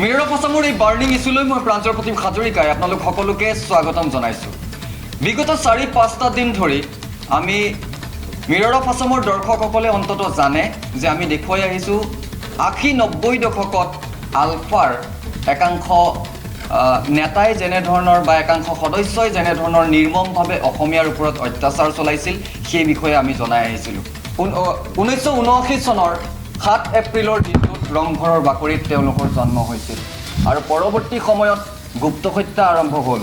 মিৰৰ of আছামৰ এই burning ইছ্যুলৈ মই প্ৰাঞ্জল প্ৰতীম হাজৰিকাই আপোনালোক সকলোকে স্বাগতম জনাইছোঁ। বিগত 4-5টা দিন ধৰি আমি মিৰৰ অফ আছামৰ দৰ্শকসকলে অন্ততঃ জানে যে আমি দেখুৱাই আহিছোঁ 80-90 দশকত আলফাৰ একাংশ নেতাই যেনেধৰণৰ বা একাংশ সদস্যই যেনেধৰণৰ নিৰ্মমভাৱে অসমীয়াৰ ওপৰত অত্যাচাৰ চলাইছিল সেই বিষয়ে আমি জনাই আহিছিলোঁ। 1979 চনৰ 7 এপ্ৰিলৰ দিনটোত ৰংঘৰৰ বাকৰিত তেওঁলোকৰ জন্ম হৈছিল আৰু পৰৱৰ্তী সময়ত গুপ্ত হত্যা আৰম্ভ হ'ল।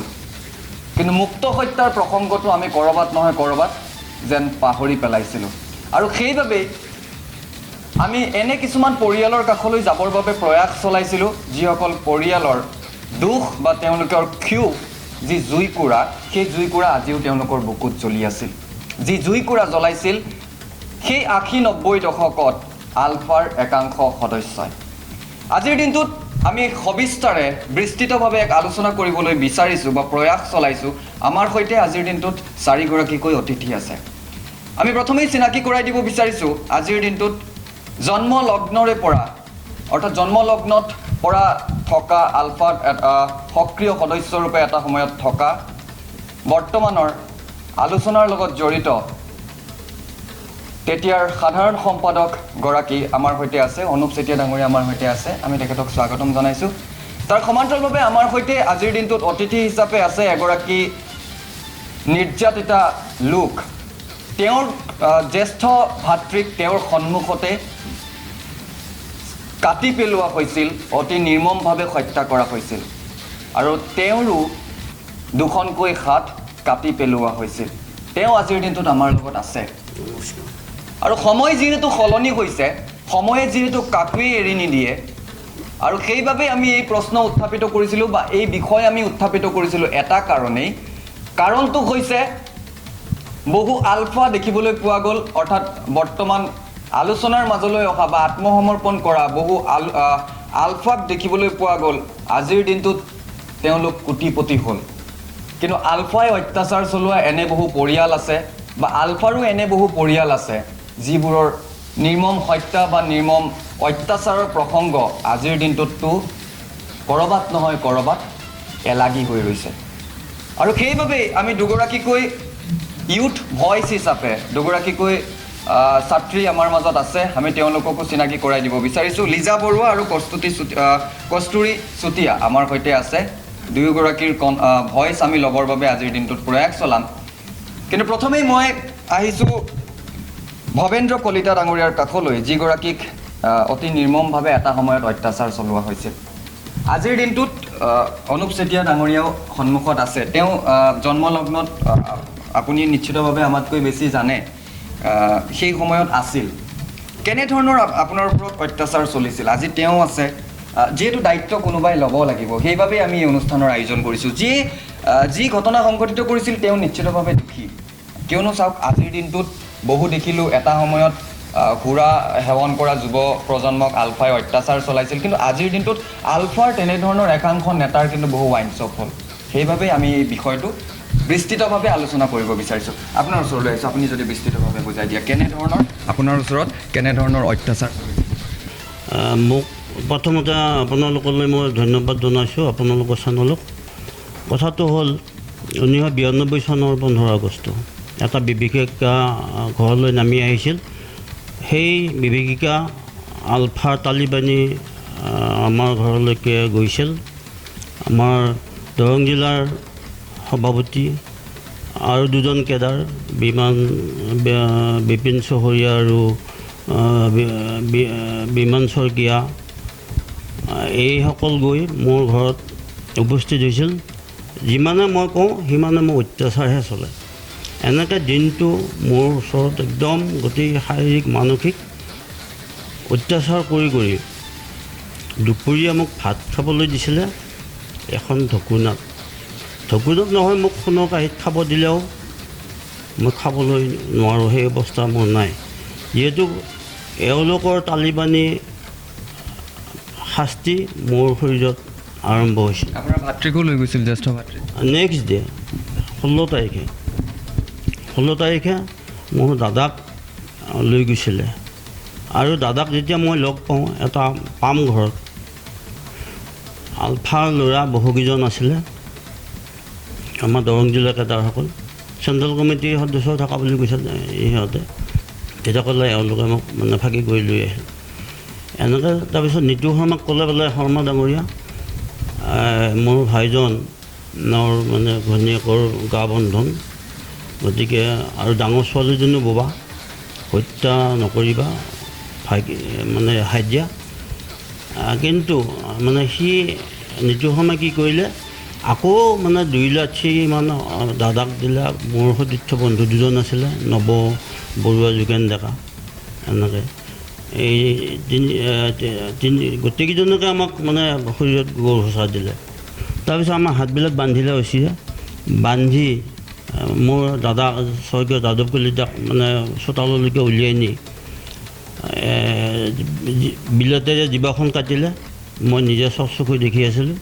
কিন্তু মুক্ত হত্যাৰ প্ৰসংগটো আমি ক'ৰবাত নহয় ক'ৰবাত যেন পাহৰি পেলাইছিলোঁ আৰু সেইবাবেই আমি এনে কিছুমান পৰিয়ালৰ কাষলৈ যাবৰ বাবে প্ৰয়াস চলাইছিলোঁ যিসকল পৰিয়ালৰ দুখ বা তেওঁলোকৰ ক্ষোভ যি জুইকুৰা, সেই জুইকুৰা আজিও তেওঁলোকৰ বুকুত জ্বলি আছিল। যি জুইকুৰা জ্বলাইছিল সেই 80-90 দশকত আলফাৰ একাংশ সদস্যই। আজিৰ দিনটোত আমি সবিস্তাৰে বিস্তৃতভাৱে এক আলোচনা কৰিবলৈ বিচাৰিছোঁ বা প্ৰয়াস চলাইছোঁ। আমাৰ সৈতে আজিৰ দিনটোত 4গৰাকীকৈ অতিথি আছে। আমি প্ৰথমেই চিনাকি কৰাই দিব বিচাৰিছোঁ আজিৰ দিনটোত জন্মলগ্নৰে পৰা অৰ্থাৎ জন্মলগ্নত পৰা থকা আলফাত সক্ৰিয় সদস্যৰূপে এটা সময়ত থকা বৰ্তমানৰ আলোচনাৰ লগত জড়িত তেতিয়াৰ সাধাৰণ সম্পাদক গৰাকী আমাৰ সৈতে আছে। অনুপ চেতিয়া ডাঙৰীয়া আমাৰ সৈতে আছে। আমি তেখেতক স্বাগতম জনাইছোঁ। তাৰ সমান্তৰালভাৱে আমাৰ সৈতে আজিৰ দিনটোত অতিথি হিচাপে আছে এগৰাকী নিৰ্যাতিতা লোক। তেওঁৰ জ্যেষ্ঠ ভাতৃক তেওঁৰ সন্মুখতে কাটি পেলোৱা হৈছিল, অতি নিৰ্মমভাৱে হত্যা কৰা হৈছিল আৰু তেওঁৰো দুখনকৈ হাত কাটি পেলোৱা হৈছিল। তেওঁ আজিৰ দিনটোত আমাৰ লগত আছে আৰু সময় যিহেতু সলনি হৈছে, সময়ে যিহেতু কাকোৱেই এৰি নিদিয়ে আৰু সেইবাবে আমি এই প্ৰশ্ন উত্থাপিত কৰিছিলোঁ বা এই বিষয় আমি উত্থাপিত কৰিছিলোঁ এটা কাৰণেই। কাৰণটো হৈছে বহু আলফা দেখিবলৈ পোৱা গ'ল, অৰ্থাৎ বৰ্তমান আলোচনাৰ মাজলৈ অহা বা আত্মসমৰ্পণ কৰা বহু আলফাক দেখিবলৈ পোৱা গ'ল। আজিৰ দিনটোত তেওঁলোক কোটিপতি হ'ল, কিন্তু আলফাই অত্যাচাৰ চলোৱা এনে বহু পৰিয়াল আছে বা আলফাৰো এনে বহু পৰিয়াল আছে যিবোৰৰ নিৰ্মম হত্যা বা নিৰ্মম অত্যাচাৰৰ প্ৰসংগ আজিৰ দিনটোততো ক'ৰবাত নহয় ক'ৰবাত এলাগি হৈ ৰৈছে। আৰু সেইবাবেই আমি দুগৰাকীকৈ ইউথ ভইচ হিচাপে দুগৰাকীকৈ ছাত্ৰী আমাৰ মাজত আছে। আমি তেওঁলোককো চিনাকি কৰাই দিব বিচাৰিছোঁ। লিজা বৰুৱা আৰু কস্তুৰী চুতীয়া আমাৰ সৈতে আছে। দুয়োগৰাকীৰ ভইচ আমি ল'বৰ বাবে আজিৰ দিনটোত প্ৰয়াস চলাম। কিন্তু প্ৰথমেই মই আহিছোঁ ভৱেন্দ্ৰ কলিতা ডাঙৰীয়াৰ কাষলৈ, যিগৰাকীক অতি নিৰ্মমভাৱে এটা সময়ত অত্যাচাৰ চলোৱা হৈছিল। আজিৰ দিনটোত অনুপ চেতিয়া ডাঙৰীয়াও সন্মুখত আছে। তেওঁ জন্মলগ্নত আপুনি নিশ্চিতভাৱে আমাতকৈ বেছি জানে, সেই সময়ত আছিল। কেনেধৰণৰ আপোনাৰ ওপৰত অত্যাচাৰ চলিছিল? আজি তেওঁ আছে, যিহেতু দায়িত্ব কোনোবাই ল'ব লাগিব, সেইবাবেই আমি এই অনুষ্ঠানৰ আয়োজন কৰিছোঁ। যি ঘটনা সংঘটিত কৰিছিল তেওঁ নিশ্চিতভাৱে দুখী, কিয়নো চাওক আজিৰ দিনটোত বহু দেখিলোঁ এটা সময়ত সুৰা সেৱন কৰা যুৱ প্ৰজন্মক আলফাই অত্যাচাৰ চলাইছিল, কিন্তু আজিৰ দিনটোত আলফাৰ তেনেধৰণৰ একাংশ নেতাৰ কিন্তু বহু ৱাইনশ্বপ হ'ল। সেইবাবেই আমি এই বিষয়টো বিস্তৃতভাৱে আলোচনা কৰিব বিচাৰিছোঁ। আপোনাৰ ওচৰলৈ আহিছোঁ, আপুনি যদি বিস্তৃতভাৱে বুজাই দিয়ে কেনেধৰণৰ আপোনাৰ ওচৰত কেনেধৰণৰ অত্যাচাৰ? মোক প্ৰথমতে আপোনালোকলৈ মই ধন্যবাদ জনাইছোঁ, আপোনালোকৰ চেনেলক। কথাটো হ'ল 1992 চনৰ 15 আগষ্ট এটা বিভীষিকা ঘৰলৈ নামি আহিছিল। সেই বিভীষিকা আলফাৰ তালিবানী আমাৰ ঘৰলৈকে গৈছিল। আমাৰ দৰং জিলাৰ সভাপতি আৰু দুজন কেডাৰ বিপিন চহৰীয়া আৰু বিমান শইকীয়া এইসকল গৈ মোৰ ঘৰত উপস্থিত হৈছিল। যিমানে মই কওঁ সিমানে মোৰ অত্যাচাৰহে চলে। এনেকৈ দিনটো মোৰ ওচৰত একদম গোটেই শাৰীৰিক মানসিক অত্যাচাৰ কৰি দুপৰীয়া মোক ভাত খাবলৈ দিছিলে এখন ঢকুনাত নহয়, মোক সোণৰ কাঁহীত খাব দিলেও মই খাবলৈ নোৱাৰোঁ, সেই অৱস্থা মোৰ নাই। যিহেতু এওঁলোকৰ তালিবানী শাস্তি মোৰ শৰীৰত আৰম্ভ হৈছিল। আপোনাৰ ভাতৃকো লৈ গৈছিল, জ্যেষ্ঠ ভাতৃ? নেক্সট ডে 16 তাৰিখে মোৰ দাদাক লৈ গৈছিলে আৰু দাদাক যেতিয়া মই লগ পাওঁ এটা পাম ঘৰত, আলফাৰ ল'ৰা বহুকেইজন আছিলে আমাৰ দৰং জিলাৰ কেডাৰসকল চেণ্ট্ৰেল কমিটিৰ সদস্য থকা বুলি কৈছে সিহঁতে তেতিয়া ক'লে এওঁলোকে মোক মানে ফাঁকি কৰি লৈ আহিল এনেকৈ তাৰপিছত নিতু শৰ্মাক ক'লে বোলে শৰ্মা ডাঙৰীয়া মোৰ ভাইজনৰ মানে ঘৈণীয়েকৰ গা বন্ধন গতিকে আৰু ডাঙৰ ছোৱালীজনীও বোবা হত্যা নকৰিবা ভাইটি মানে ৰেহাই দিয়া কিন্তু মানে সি নিতু শৰ্মাই কি কৰিলে আকৌ মানে 2 লাখি মানে দাদাক দিলে মোৰ সতীৰ্থ বন্ধু দুজন আছিলে নৱ বৰুৱা যোগেন ডেকা এনেকৈ এই গোটেইকেইজনকে আমাক মানে শৰীৰত গৰু সঁচা দিলে তাৰপিছত আমাৰ হাতবিলাক বান্ধিলে হৈছিলে বান্ধি মোৰ দাদা স্বৰ্গীয় যাদৱ কলিতাক মানে চোতাললৈকে উলিয়াই নি বিলেতেৰে জিভাখন কাটিলে মই নিজে চকুৰে দেখি আছিলোঁ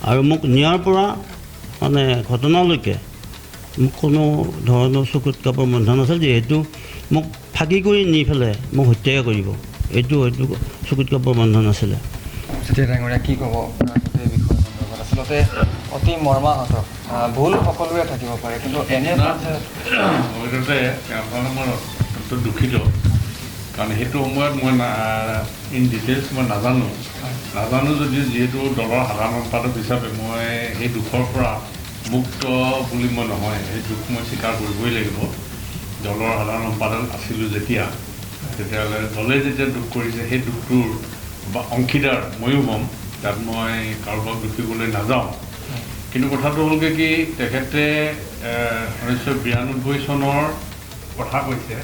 আৰু মোক নিয়াৰ পৰা মানে ঘটনালৈকে মোক কোনো ধৰণৰ চকুত কাপোৰ বন্ধা নাছিল যিহেতু মোক ফাঁকি কৰি নি পেলাই মোক হত্যাই কৰিব এইটো হয়তো চকুত কাপোৰ বন্ধা নাছিলে তেতিয়া ডাঙৰীয়া কি ক'ব গোটেই বিষয় সন্দৰ্ভত আচলতে অতি মৰ্মাহত ভুল সকলোৰে থাকিব পাৰে কিন্তু এনে মই দুখিত কাৰণ সেইটো সময়ত মই ইন ডিটেইলছ মই নাজানো যদিও যিহেতু দলৰ সাধাৰণ সম্পাদক হিচাপে মই সেই দুখৰ পৰা মুক্ত বুলি মই নহয় সেই দুখ মই স্বীকাৰ কৰিবই লাগিব দলৰ সাধাৰণ সম্পাদক আছিলোঁ তেতিয়াহ'লে দলে যেতিয়া দুখ কৰিছে সেই দুখটোৰ বা অংশীদাৰ ময়ো হ'ম তাত মই কাৰোবাক দুখিবলৈ নাযাওঁ কিন্তু কথাটো হ'লগৈ কি তেখেতে 1992 চনৰ কথা কৈছে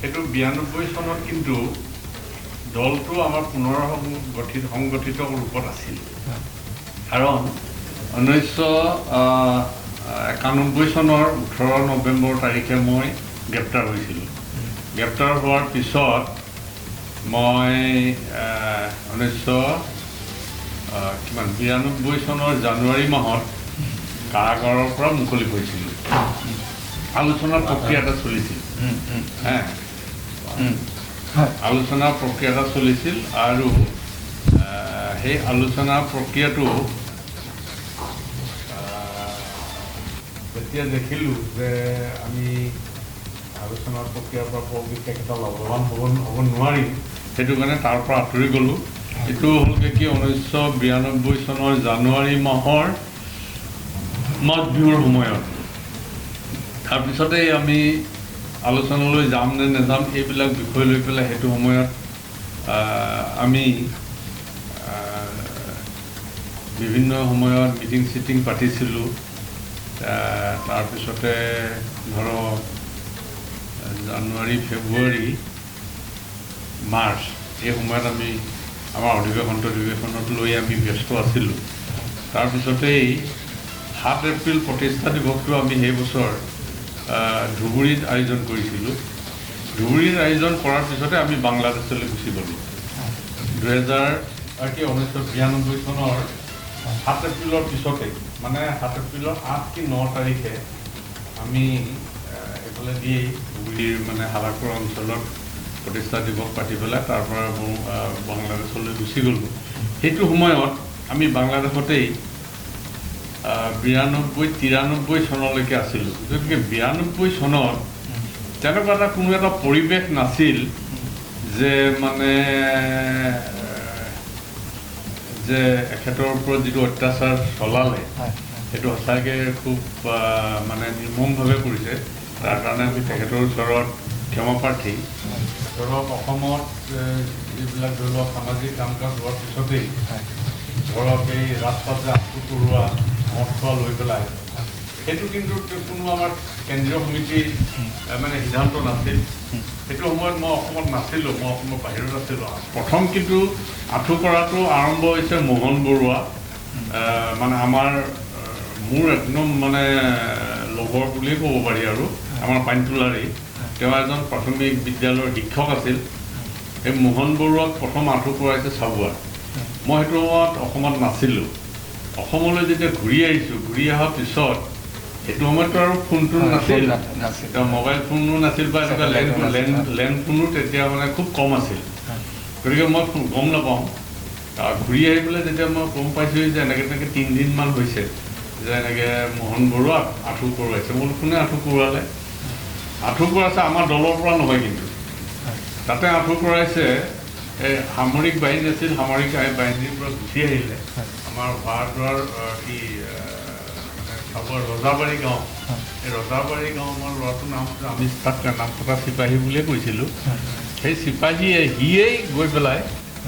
সেইটো 92 চনত কিন্তু দলটো আমাৰ পুনৰ সংগঠিত ৰূপত আছিল কাৰণ 1991 চনৰ 18 নৱেম্বৰ তাৰিখে মই গ্ৰেপ্তাৰ হৈছিলোঁ গ্ৰেপ্তাৰ হোৱাৰ পিছত মই 1992 চনৰ জানুৱাৰী মাহত কাৰাগাৰৰ পৰা মুকলি হৈছিলোঁ আলোচনাৰ প্ৰক্ৰিয়া এটা চলিছিল আলোচনা প্ৰক্ৰিয়া এটা চলিছিল আৰু সেই আলোচনা প্ৰক্ৰিয়াটো যেতিয়া দেখিলোঁ যে আমি আলোচনা প্ৰক্ৰিয়াৰ পৰা বৰ বিশেষ এটা লাভৱান হ'ব নোৱাৰিম সেইটো কাৰণে তাৰ পৰা আঁতৰি গ'লোঁ এইটো হ'লগৈ কি 1992 চনৰ জানুৱাৰী মাহৰ মাঘ বিহুৰ সময়ত তাৰপিছতেই আমি আলোচনালৈ যাম নে নেযাম এইবিলাক বিষয় লৈ পেলাই সেইটো সময়ত আমি বিভিন্ন সময়ত মিটিং পাতিছিলোঁ তাৰপিছতে ধৰক জানুৱাৰী ফেব্ৰুৱাৰী মাৰ্চ এই সময়ত আমি আমাৰ অধিৱেশনত লৈ আমি ব্যস্ত আছিলোঁ তাৰপিছতেই 7 এপ্ৰিল প্ৰতিষ্ঠা দিৱসটো আমি সেই বছৰ ধুবুৰীত আয়োজন কৰিছিলোঁ ধুবুৰীত আয়োজন কৰাৰ পিছতে আমি বাংলাদেশলৈ গুচি গ'লোঁ 1992 চনৰ 7 এপ্ৰিলৰ পিছতে মানে 7 এপ্ৰিলৰ 8 কি 9 তাৰিখে আমি এইফালে দি ধুবুৰীৰ মানে হালাকুৰ অঞ্চলত প্ৰতিষ্ঠা দিৱস পাতি পেলাই তাৰ পৰা বাংলাদেশলৈ গুচি গ'লোঁ সেইটো সময়ত আমি বাংলাদেশতেই 92-93 চনলৈকে আছিলোঁ গতিকে 92 চনত তেনেকুৱা কোনো এটা পৰিৱেশ নাছিল যে মানে যে এখেতৰ ওপৰত যিটো অত্যাচাৰ চলালে সেইটো সঁচাকৈ খুব মানে নিৰ্মমভাৱে কৰিছে তাৰ কাৰণে আমি তেখেতৰ ওচৰত ক্ষমাপ্ৰাৰ্থী ধৰক অসমত যিবিলাক ধৰি লওক সামাজিক কাম কাজ হোৱাৰ পিছতেই ধৰক এই ৰাস্তাত যে আঁঠু কৰোৱা মদ খোৱা লৈ পেলাই সেইটো কিন্তু কোনো আমাৰ কেন্দ্ৰীয় সমিতিৰ মানে সিদ্ধান্ত নাছিল সেইটো সময়ত মই অসমত নাছিলোঁ মই অসমৰ বাহিৰত আছিলোঁ প্ৰথম কিন্তু আঁঠু কৰাটো আৰম্ভ হৈছে মোহন বৰুৱা মানে মোৰ একদম মানে লগৰ বুলিয়ে ক'ব পাৰি আৰু আমাৰ পানীতোলাৰী তেওঁ এজন প্ৰাথমিক বিদ্যালয়ৰ শিক্ষক আছিল এই মোহন বৰুৱাক প্ৰথম আঁঠু কৰাইছে চাবুৱাত মই সেইটো সময়ত অসমত নাছিলোঁ অসমলৈ যেতিয়া ঘূৰি আহিছোঁ ঘূৰি অহাৰ পিছত সেইটো সময়ততো আৰু ফোনটো নাছিল মোবাইল ফোনো নাছিল বা এনেকুৱা লেণ্ড ফোনো তেতিয়া মানে খুব কম আছিল গতিকে মই গম নাপাওঁ ঘূৰি আহি পেলাই যেতিয়া মই গম পাইছোঁ যে এনেকৈ 3 দিনমান হৈছে যে এনেকৈ মোহন বৰুৱাক আঁঠু কৰোৱাইছে। মই বোলো কোনে আঁঠু কৰোৱালে? আঁঠু কৰাইছে আমাৰ দলৰ পৰা নহয়, কিন্তু তাতে আঁঠু কৰাইছে এই সামৰিক বাহিনী আছিল, সামৰিক বাহিনীৰ পৰা গুচি আহিলে আমাৰ ভাৰতৰ কি ৰজাবাৰী গাঁও, এই ৰজাবাৰী গাঁও আমাৰ ল'ৰাটোৰ নাম আমি তাত নাম থকা চিপাহী বুলিয়ে কৈছিলোঁ। সেই চিপাহীয়ে সিয়েই গৈ পেলাই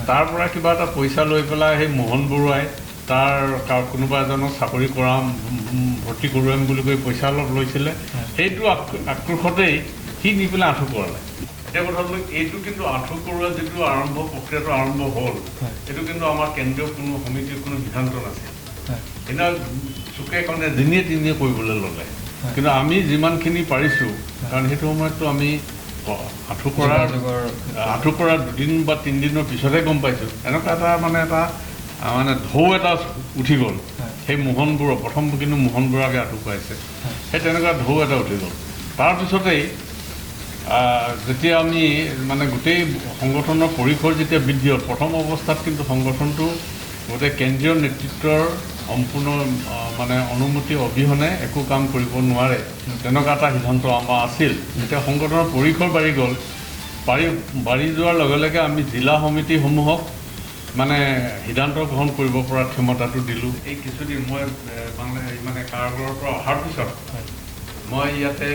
তাৰ পৰা কিবা এটা পইচা লৈ পেলাই সেই মোহন বৰুৱাই তাৰ কোনোবা এজনক চাকৰি কৰাম ভৰ্তি কৰোৱাম বুলি কৈ পইচা অলপ লৈছিলে। সেইটো আক্ৰোশতেই সি নি পেলাই আঁঠু কৰালে। এতিয়া কথাটো এইটো কিন্তু আঁঠু কৰোৱা যিটো প্ৰক্ৰিয়াটো আৰম্ভ হ'ল, এইটো কিন্তু আমাৰ কেন্দ্ৰীয় কোনো সমিতিৰ কোনো সিদ্ধান্ত নাছিল। সেইদিনা চুকে কণে দিনে তিনিয়ে কৰিবলৈ ল'লে, কিন্তু আমি যিমানখিনি পাৰিছোঁ, কাৰণ সেইটো সময়ততো আমি আঁঠু কৰাৰ 2 দিন বা 3 দিনৰ পিছতহে গম পাইছোঁ। এনেকুৱা এটা মানে ঢৌ এটা উঠি গ'ল। সেই মোহন বৰুৱা প্ৰথম কিন্তু মোহন বৰুৱাকে আঁঠু কৰাইছে, সেই তেনেকুৱা ঢৌ এটা উঠি গ'ল। তাৰপিছতেই যেতিয়া আমি মানে গোটেই সংগঠনৰ পৰিসৰ যেতিয়া বৃদ্ধি হ'ল, প্ৰথম অৱস্থাত কিন্তু সংগঠনটো গোটেই কেন্দ্ৰীয় নেতৃত্বৰ সম্পূৰ্ণ মানে অনুমতি অবিহনে একো কাম কৰিব নোৱাৰে, তেনেকুৱা এটা সিদ্ধান্ত আমাৰ আছিল। যেতিয়া সংগঠনৰ পৰিসৰ বাঢ়ি গ'ল, বাঢ়ি যোৱাৰ লগে লগে আমি জিলা সমিতিসমূহক মানে সিদ্ধান্ত গ্ৰহণ কৰিব পৰা ক্ষমতাটো দিলোঁ। এই কিছুদিন মই মানে কাৰাগাৰৰ পৰা অহাৰ পিছত মই ইয়াতে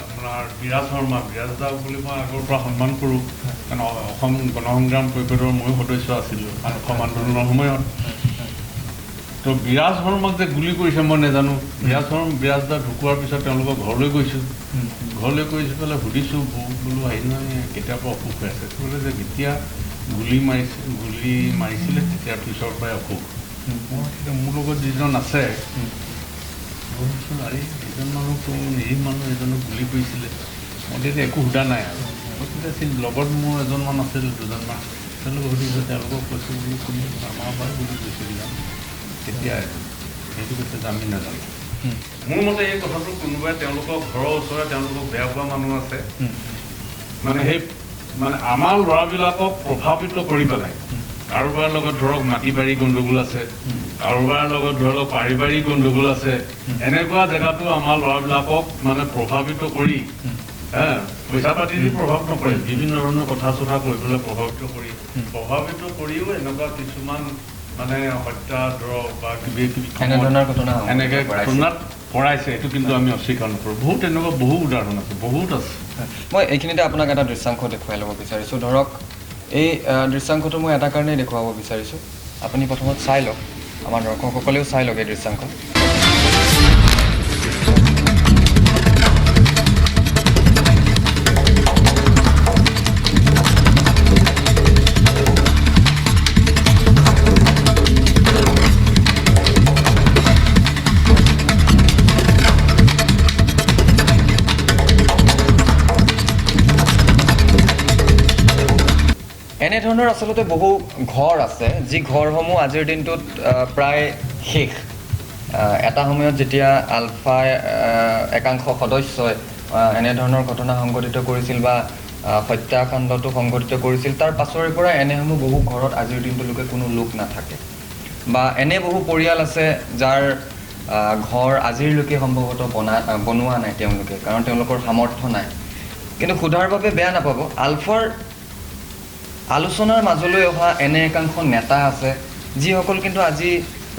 আপোনাৰ বিৰাজ শৰ্মা, বিৰাজ দা বুলি মই আগৰ পৰা সন্মান কৰোঁ, কাৰণ অসম গণসংগ্ৰাম পৰিষদৰ ময়ো সদস্য আছিলোঁ অসম আন্দোলনৰ সময়ত। তো বিৰাজ শৰ্মাক যে গুলি কৰিছে মই নাজানো। বিৰাজ দা ঢুকোৱাৰ পিছত তেওঁলোকৰ ঘৰলৈ গৈছোঁ, ঘৰলৈ গৈ পেলাই সুধিছোঁ, বোলো হেৰি নহয় কেতিয়াৰ পৰা অসুখ হৈ আছে? বোলে যে যেতিয়া গুলি মাৰিছিলে তেতিয়াৰ পিছৰ পৰাই অসুখ। মোৰ লগত যিজন আছে এইজন মানুহটো নিৰীহ মানুহ, এজনক গুলি কৰিছিলে। মই তেতিয়া একো সোধা নাই আৰু তেতিয়া লগত মোৰ এজনমান আছিল, 2জনমান, তেওঁলোকক সুধিছোঁ, তেওঁলোকক কৈছোঁ বোলো কোনে আমাৰ পৰাই গুলি কৰিছিল, তেতিয়া সেইটো কৈছে যে আমি নাজানো। মোৰ মতে এই কথাটো কোনোবাই তেওঁলোকৰ ঘৰৰ ওচৰে তেওঁলোকক বেয়া পোৱা মানুহ আছে, মানে সেই মানে আমাৰ ল'ৰাবিলাকক প্ৰভাৱিত কৰি পেলাই কাৰোবাৰ লগত ধৰক মাটি বাৰী গণ্ডগোল আছে, কাৰোবাৰ লগত ধৰক পাৰিবাৰিক গণ্ডগোল আছে, এনেকুৱা জেগাতো আমাৰ ল'ৰাবিলাকক মানে প্ৰভাৱিত কৰি পইচা পাতি দি প্ৰভাৱ নকৰে, বিভিন্ন ধৰণৰ কথা চথা কৈ পেলাই প্ৰভাৱিত কৰিও এনেকুৱা কিছুমান মানে হত্যা ধৰক বা এনেকৈ ঘটনাত কৰাইছে। এইটো কিন্তু আমি অস্বীকাৰ নকৰোঁ। বহুত এনেকুৱা বহু উদাহৰণ আছে, বহুত আছে। মই এইখিনিতে আপোনাক এটা দৃশ্যাংশ দেখুৱাই ল'ব বিচাৰিছোঁ। ধৰক এই দৃশ্যাংশটো মই এটা কাৰণেই দেখুৱাব বিচাৰিছোঁ, আপুনি প্ৰথমত চাই লওক, আমাৰ দৰ্শকসকলেও চাই লওক এই দৃশ্যাংশ। এনেধৰণৰ আচলতে বহু ঘৰ আছে, যি ঘৰসমূহ আজিৰ দিনটোত প্ৰায় শেষ। এটা সময়ত যেতিয়া আলফা একাংশ সদস্যই এনেধৰণৰ ঘটনা সংঘটিত কৰিছিল বা হত্যাকাণ্ডটো সংঘটিত কৰিছিল, তাৰ পাছৰে পৰা এনেসমূহ বহু ঘৰত আজিৰ দিনটোলৈকে কোনো লোক নাথাকে, বা এনে বহু পৰিয়াল আছে যাৰ ঘৰ আজিলৈকে সম্ভৱতঃ বনোৱা নাই তেওঁলোকে, কাৰণ তেওঁলোকৰ সামৰ্থ্য নাই। কিন্তু সোধাৰ বাবে বেয়া নাপাব, আলফাৰ আলোচনাৰ মাজলৈ অহা এনে একাংশ নেতা আছে যিসকল কিন্তু আজি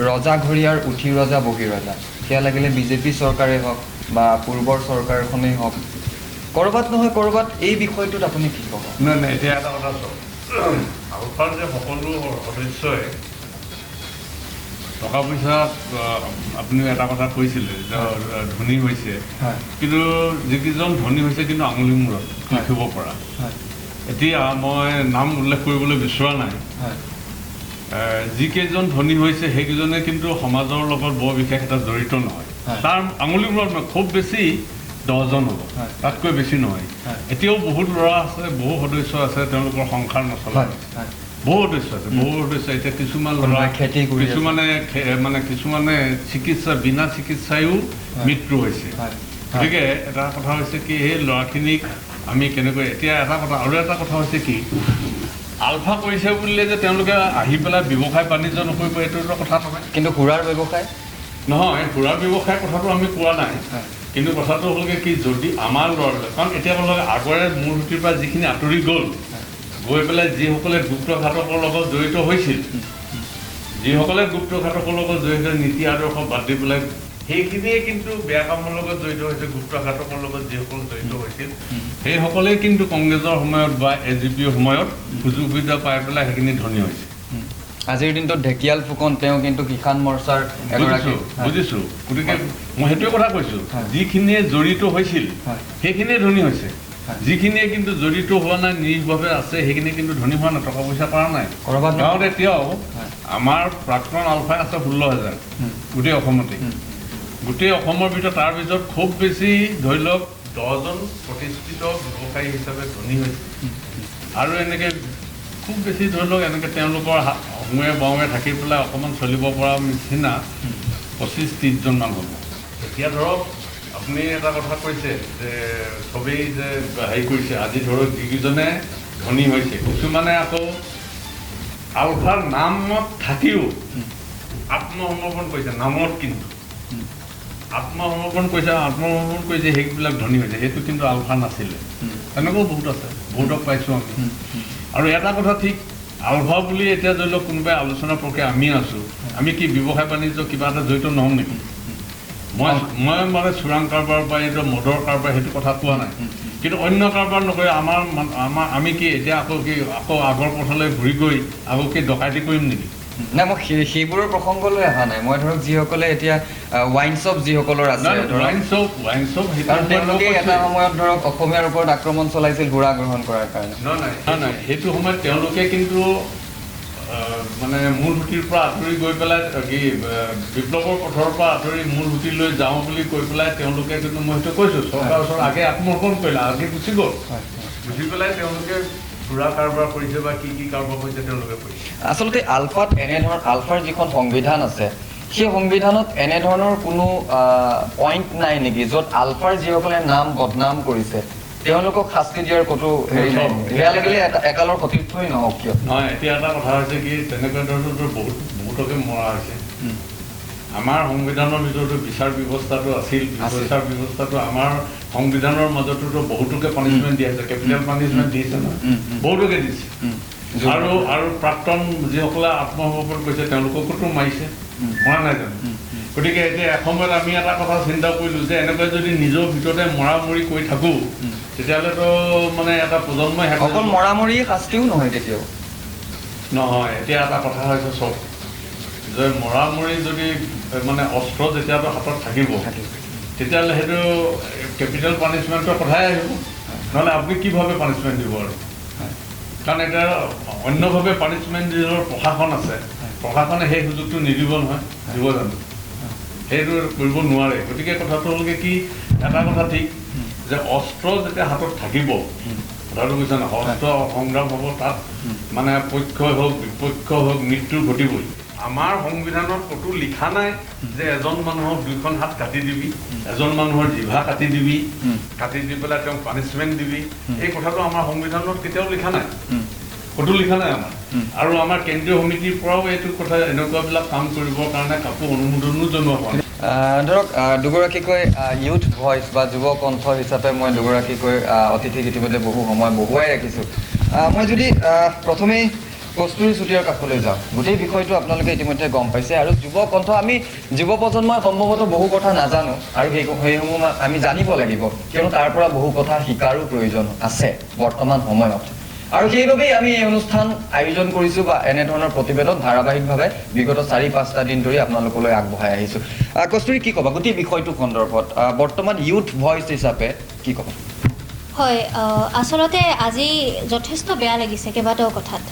ৰজাঘৰীয়াৰ উঠি ৰজা বহি ৰজা, সেয়া লাগিলে বিজেপি চৰকাৰেই হওক বা পূৰ্বৰ চৰকাৰখনেই হওক, ক'ৰবাত নহয় ক'ৰবাত এই বিষয়টোত আপুনি কি ক'ব? নাই, এতিয়া এটা কথা চাওক, আলফাৰ যে সকলো সদস্যই টকা পইচা, আপুনি এটা কথা কৈছিলে ধনী হৈছে, কিন্তু যিকেইজন ধনী হৈছে কিন্তু আঙুলি মূৰত লিখিব পৰা। এতিয়া মই নাম উল্লেখ কৰিবলৈ বিচৰা নাই, যিকেইজন ধনী হৈছে সেইকেইজনে কিন্তু সমাজৰ লগত বৰ বিশেষ এটা জড়িত নহয়। তাৰ আঙুলি মূৰত খুব বেছি 10জন হ'ব, তাতকৈ বেছি নহয়। এতিয়াও বহুত ল'ৰা আছে, বহু সদস্য আছে, তেওঁলোকৰ সংসাৰ নচলা বহু সদস্য আছে, এতিয়া কিছুমান ল'ৰা কিছুমানে চিকিৎসা বিনা চিকিৎসায়ো মৃত্যু হৈছে। গতিকে এটা কথা হৈছে কি, সেই ল'ৰাখিনিক আমি কেনেকৈ, এতিয়া এটা কথা আৰু এটা কথা হৈছে কি, আলফা কৰিছে বুলিলে যে তেওঁলোকে আহি পেলাই ব্যৱসায় বাণিজ্য নকৰিব এইটো কথা নহয়। কিন্তু সুৰাৰ ব্যৱসায় নহয়, সুৰাৰ ব্যৱসায় কথাটো আমি কোৱা নাই, কিন্তু কথাটো হ'লগৈ কি যদি আমাৰ ল'ৰা, কাৰণ এতিয়া আপোনালোকে আগৰে মূলসুঁতিৰ পৰা যিখিনি আঁতৰি গ'ল, গৈ পেলাই যিসকলে গুপ্তঘাতকৰ লগত জড়িত হৈছিল, যিসকলে গুপ্তঘাতকৰ লগত জড়িত নীতি আদৰ্শ বাদ দি পেলাই সেইখিনিয়ে কিন্তু বেয়া কামৰ লগত জড়িত হৈছে, গুপ্তঘাতকৰ লগত যিসকল জড়িত হৈছিল সেইসকলেই কিন্তু কংগ্ৰেছৰ সময়ত বা AGPৰ সময়ত সুযোগ সুবিধা পাই পেলাই সেইখিনি ধনী হৈছে। আজিৰ দিনটোত ঢেকিয়াল ফুকন তেওঁ কিন্তু কিষাণ মৰ্চাৰ এগৰাকী। বুজিছোঁ, গতিকে মই সেইটোৱে কথা কৈছোঁ, যিখিনিয়ে জড়িত হৈছিল সেইখিনিয়ে ধনী হৈছে, যিখিনিয়ে কিন্তু জড়িত হোৱা নাই নিৰীহভাৱে আছে সেইখিনি কিন্তু ধনী হোৱা নাই, টকা পইচা কৰা নাই। গাঁৱত এতিয়াও আমাৰ প্ৰাক্তন আলফাই আছে 16,000 গোটেই অসমতেই। গোটেই অসমৰ ভিতৰত তাৰ ভিতৰত খুব বেছি ধৰি লওক 10জন প্ৰতিষ্ঠিত ব্যৱসায়ী হিচাপে ধনী হৈছে, আৰু এনেকৈ খুব বেছি ধৰি লওক এনেকৈ তেওঁলোকৰ মূৰে বাওঁৰে থাকি পেলাই অকণমান চলিব পৰা নিচিনা 25-30জন মান হ'ব। এতিয়া ধৰক আপুনি এটা কথা কৈছে যে চবেই যে হেৰি কৰিছে, আজি ধৰক যিকেইজনে ধনী হৈছে কিছুমানে আকৌ আলফাৰ নামত থাকিও আত্মসমৰ্পণ কৰিছে, নামত কিন্তু আত্মসমৰ্পণ কৰিছে সেইবিলাক ধনী হৈছে, সেইটো কিন্তু আলফা নাছিলে। তেনেকুৱাও বহুত আছে, বহুতক পাইছোঁ আমি। আৰু এটা কথা ঠিক, আলফা বুলি এতিয়া ধৰি লওক কোনোবাই আলোচনা প্ৰক্ৰিয়া আমি আছোঁ, আমি কি ব্যৱসায় বাণিজ্য কিবা এটা জড়িত নহওঁ নেকি? মই মানে চোৰাং কাৰবাৰ বা এইটো মদৰ কাৰবাৰ সেইটো কথা কোৱা নাই, কিন্তু অন্য কাৰবাৰ নকৰি আমি কি এতিয়া আকৌ আগৰ পথলৈ ঘূৰি গৈ আকৌ কি ডকাইতি কৰিম নেকি? নাই, মই সেইবোৰৰ প্ৰসংগলৈ অহা নাই। মই ধৰক যিসকলে এতিয়া ৱাইন শ্বপ যিসকলৰ আছে, তেওঁলোকে এটা সময়ত ধৰক অসমীয়াৰ ওপৰত আক্ৰমণ চলাইছিল সুৰা গ্ৰহণ কৰাৰ কাৰণে। নাই, সেইটো সময়ত তেওঁলোকে কিন্তু মানে মূল সুঁতিৰ পৰা আঁতৰি গৈ পেলাই কি বিপ্লৱৰ পথৰ পৰা আঁতৰি মূল সুঁতিলৈ যাওঁ বুলি কৈ পেলাই তেওঁলোকে কিন্তু মই সেইটো কৈছোঁ চৰকাৰৰ ওচৰত আগে আত্মসমৰ্পণ কৰিলে, আগে গুচি গ'ল, গুচি পেলাই তেওঁলোকে সুৰা কাৰবাৰ কৰিছে বা কি কাৰবাৰ কৰিছে তেওঁলোকে কৰিছে। আচলতে আলফাত আলফাৰ যিখন সংবিধান আছে সেই সংবিধানত এনেধৰণৰ কোনো পইণ্ট নাই নেকি য'ত আলফাৰ যিসকলে নাম বদনাম কৰিছে তেওঁলোকক শাস্তি দিয়াৰ ক'তো হেৰি নাই? বেয়া লাগিলে একালৰ সতীৰ্থই নহওক কিয়। নহয়, এতিয়া এটা কথা হৈছে কি তেনেকুৱা ধৰণৰতো বহুতকে মৰা হৈছে। আমাৰ সংবিধানৰ ভিতৰতো বিচাৰ ব্যৱস্থাটো আছিল, বিচাৰ ব্যৱস্থাটো আমাৰ সংবিধানৰ মাজতো বহুতোকে পানিছমেণ্ট দিয়া হৈছে, কেপিটেল পানিছমেণ্ট দিছে নহয়, বহুতোকে দিছে। আৰু প্ৰাক্তন যিসকলে আত্মসমৰ্পণ কৰিছে তেওঁলোককোতো মাৰিছে, মৰা নাই জানো? গতিকে এতিয়া এসময়ত আমি এটা কথা চিন্তা কৰিলোঁ যে এনেকৈ যদি নিজৰ ভিতৰতে মৰামৰি কৰি থাকোঁ তেতিয়াহ'লেতো মানে এটা প্ৰজন্মই অকল মৰামৰি শাস্তিও নহয় কেতিয়াও নহয়। এতিয়া এটা কথা হৈছে চব যে মৰামৰি যদি মানে অস্ত্ৰ যেতিয়াতো হাতত থাকিব তেতিয়াহ'লে সেইটো কেপিটেল পানিছমেণ্টৰ কথাই আহিব, নহ'লে আপুনি কিভাৱে পানিছমেণ্ট দিব? আৰু কাৰণ এতিয়া অন্যভাৱে পানিছমেণ্ট দিবৰ প্ৰশাসন আছে, প্ৰশাসনে সেই সুযোগটো নিদিব নহয়, দিব জানো? সেইটো কৰিব নোৱাৰে। গতিকে কথাটো হ'লগৈ কি, এটা কথা ঠিক যে অস্ত্ৰ যেতিয়া হাতত থাকিব, কথাটো কৈছে না, অস্ত্ৰ সংগ্ৰাম হ'ব, তাত মানে পক্ষই হওক বিপক্ষই হওক মৃত্যু ঘটিবই। আমাৰ সংবিধানত ক'তো লিখা নাই যে এজন মানুহক 2খন হাত কাটি দিবি, এজন মানুহৰ জিভা কাটি দিবি, কাটি দি পেলাই তেওঁক পানিছমেণ্ট দিবি, এই কথাটো আমাৰ সংবিধানত কেতিয়াও লিখা নাই, ক'তো লিখা নাই আমাৰ। আৰু আমাৰ কেন্দ্ৰীয় সমিতিৰ পৰাও এইটো কথা এনেকুৱাবিলাক কাম কৰিবৰ কাৰণে কাকো অনুমোদনো জনোৱা হোৱা নাই। ধৰক দুগৰাকীকৈ ইউথ ভইচ বা যুৱ কণ্ঠ হিচাপে মই দুগৰাকীকৈ অতিথিক ইতিমধ্যে বহু সময় বহুৱাই ৰাখিছোঁ। মই যদি প্ৰথমেই কস্তুৰী চুতীয়াৰ কাষলৈ যাওঁ, গোটেই বিষয়টো আপোনালোকে ইতিমধ্যে গম পাইছে। আৰু যুৱ কণ্ঠ, আমি যুৱ প্ৰজন্মই সম্ভৱতঃ বহু কথা নাজানো আৰু সেইসমূহ আমি জানিব লাগিব, কিয়নো তাৰ পৰা বহু কথা শিকাৰো প্ৰয়োজন আছে বৰ্তমান সময়ত। আৰু সেইবাবেই আমি এই অনুষ্ঠান আয়োজন কৰিছোঁ বা এনেধৰণৰ প্ৰতিবেদন ধাৰাবাহিকভাৱে বিগত 4-5টা দিন ধৰি আপোনালোকলৈ আগবঢ়াই আহিছোঁ। কস্তুৰী, কি ক'বা গোটেই বিষয়টো সন্দৰ্ভত, বৰ্তমান ইউথ ভইচ হিচাপে কি ক'বা? হয়, আচলতে আজি যথেষ্ট বেয়া লাগিছে কেইবাটাও কথাত।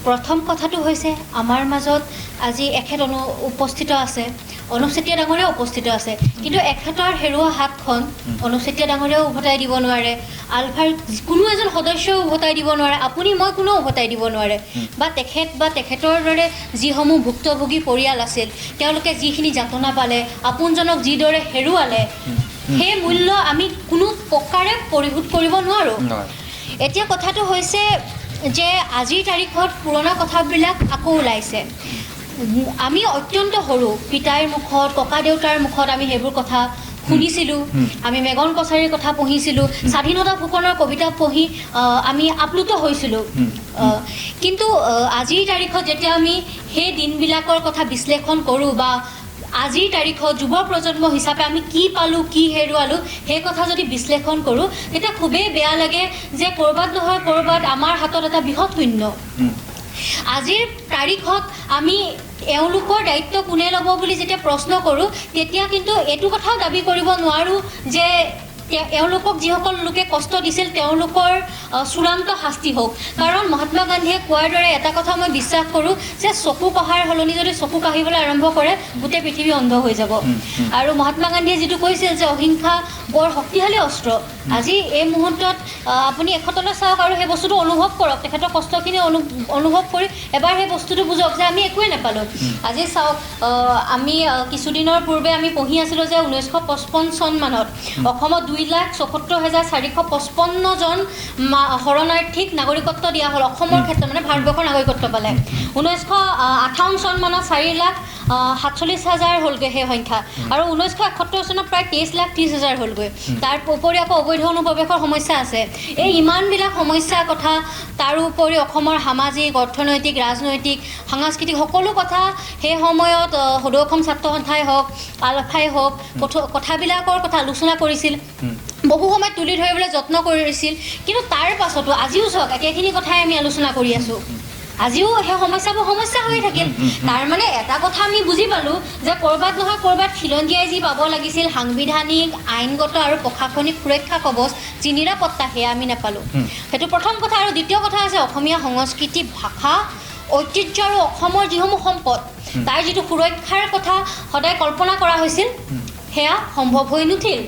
প্ৰথম কথাটো হৈছে আমাৰ মাজত আজি এখেত উপস্থিত আছে, অনুপ চেতিয়া ডাঙৰীয়াও উপস্থিত আছে, কিন্তু এখেতৰ হেৰুৱা হাতখন অনুপ চেতিয়া ডাঙৰীয়াও উভতাই দিব নোৱাৰে, আলফাৰ কোনো এজন সদস্যও উভতাই দিব নোৱাৰে, আপুনি মই কোনেও উভতাই দিব নোৱাৰে। বা তেখেতৰ দৰে যিসমূহ ভুক্তভোগী পৰিয়াল আছিল তেওঁলোকে যিখিনি যাতনা পালে, আপোনজনক যিদৰে হেৰুৱালে, সেই মূল্য আমি কোনো প্ৰকাৰে পৰিশোধ কৰিব নোৱাৰোঁ। এতিয়া কথাটো হৈছে যে আজিৰ তাৰিখত পুৰণা কথাবিলাক আকৌ ওলাইছে। আমি অত্যন্ত সৰু, পিতাৰ মুখত, ককা দেউতাৰ মুখত আমি সেইবোৰ কথা শুনিছিলোঁ। আমি মেগন কছাৰীৰ কথা পঢ়িছিলোঁ, স্বাধীনতা ফুকনৰ কবিতা পঢ়ি আমি আপ্লুত হৈছিলোঁ। কিন্তু আজিৰ তাৰিখত যেতিয়া আমি সেই দিনবিলাকৰ কথা বিশ্লেষণ কৰোঁ বা আজিৰ তাৰিখত যুৱ প্ৰজন্ম হিচাপে আমি কি পালোঁ, কি হেৰুৱালোঁ, সেই কথা যদি বিশ্লেষণ কৰোঁ, তেতিয়া খুবেই বেয়া লাগে যে ক'ৰবাত নহয় ক'ৰবাত আমাৰ হাতত এটা বৃহৎ শূন্য। আজিৰ তাৰিখত আমি এওঁলোকৰ দায়িত্ব কোনে ল'ব বুলি যেতিয়া প্ৰশ্ন কৰোঁ, তেতিয়া কিন্তু এইটো কথাও দাবী কৰিব নোৱাৰোঁ যে এওঁলোকক যিসকল লোকে কষ্ট দিছিল তেওঁলোকৰ চূড়ান্ত শাস্তি হওক। কাৰণ মহাত্মা গান্ধীয়ে কোৱাৰ দৰে এটা কথা মই বিশ্বাস কৰোঁ যে চকু কহাৰ সলনি যদি চকু কাঢ়িবলৈ আৰম্ভ কৰে গোটেই পৃথিৱী অন্ধ হৈ যাব। আৰু মহাত্মা গান্ধীয়ে যিটো কৈছিল যে অহিংসা বৰ শক্তিশালী অস্ত্ৰ, আজি এই মুহূৰ্তত আপুনি এখতলৈ চাওক আৰু সেই বস্তুটো অনুভৱ কৰক, তেখেতৰ কষ্টখিনি অনুভৱ কৰি এবাৰ সেই বস্তুটো বুজক যে আমি একোৱে নাপালোঁ। আজি চাওক, আমি কিছুদিনৰ পূৰ্বে আমি পঢ়ি আছিলোঁ যে 1955 চনমানত অসমত 2,74,455 জন শৰণাৰ্থীক নাগৰিকত্ব দিয়া হ'ল অসমৰ ক্ষেত্ৰত, মানে ভাৰতবৰ্ষৰ নাগৰিকত্ব পালে। 1958 চনমানত 4,47,000 হ'লগৈ সেই সংখ্যা, আৰু 1971 চনত প্ৰায় 23,30,000 হ'লগৈ। তাৰ উপৰি আকৌ অবৈধ অনুপ্ৰৱেশৰ সমস্যা আছে। এই ইমানবিলাক সমস্যাৰ কথা, তাৰোপৰি অসমৰ সামাজিক, অৰ্থনৈতিক, ৰাজনৈতিক, সাংস্কৃতিক সকলো কথা সেই সময়ত সদৌ অসম ছাত্ৰ সন্থাই হওক, আলফাই হওক, কথাবিলাকৰ কথা আলোচনা কৰিছিল, বহু সময়ত তুলি ধৰিবলৈ যত্ন কৰিছিল। কিন্তু তাৰ পাছতো আজিও চাওক একেখিনি কথাই আমি আলোচনা কৰি আছোঁ, আজিও সেই সমস্যাবোৰ সমস্যা হৈ থাকিল। তাৰমানে এটা কথা আমি বুজি পালোঁ যে ক'ৰবাত নহয় ক'ৰবাত খিলঞ্জীয়াই যি পাব লাগিছিল সাংবিধানিক, আইনগত আৰু প্ৰশাসনিক সুৰক্ষা কৱচ, যি নিৰাপত্তা, সেয়া আমি নাপালোঁ। সেইটো প্ৰথম কথা। আৰু দ্বিতীয় কথা আছে অসমীয়া সংস্কৃতি, ভাষা, ঐতিহ্য আৰু অসমৰ যিসমূহ সম্পদ, তাৰ যিটো সুৰক্ষাৰ কথা সদায় কল্পনা কৰা হৈছিল, সেয়া সম্ভৱ হৈ নুঠিল।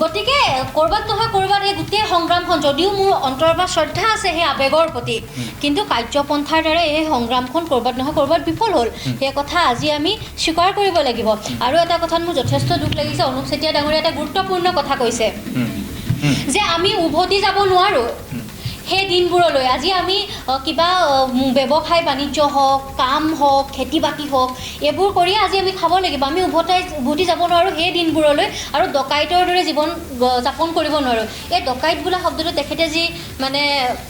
গতিকে ক'ৰবাত নহয় ক'ৰবাত এই গোটেই সংগ্ৰামখন, যদিও মোৰ অন্তৰৰ পৰা শ্ৰদ্ধা আছে সেই আৱেগৰ প্ৰতি, কিন্তু কাৰ্যপন্থাৰ দ্বাৰা এই সংগ্ৰামখন ক'ৰবাত নহয় ক'ৰবাত বিফল হ'ল, সেই কথা আজি আমি স্বীকাৰ কৰিব লাগিব। আৰু এটা কথাত মোৰ যথেষ্ট দুখ লাগিছে, অনুপ চেতিয়া ডাঙৰীয়াই এটা গুৰুত্বপূৰ্ণ কথা কৈছে যে আমি উভতি যাব নোৱাৰোঁ সেই দিনবোৰলৈ। আজি আমি কিবা ব্যৱসায় বাণিজ্য হওক, কাম হওক, খেতি বাতি হওক, এইবোৰ কৰিয়ে আজি আমি খাব লাগিব। আমি উভতি যাব নোৱাৰোঁ সেই দিনবোৰলৈ, আৰু ডকাইতৰ দৰে জীৱন যাপন কৰিব নোৱাৰোঁ। এই ডকাইত বোলা শব্দটো তেখেতে যি মানে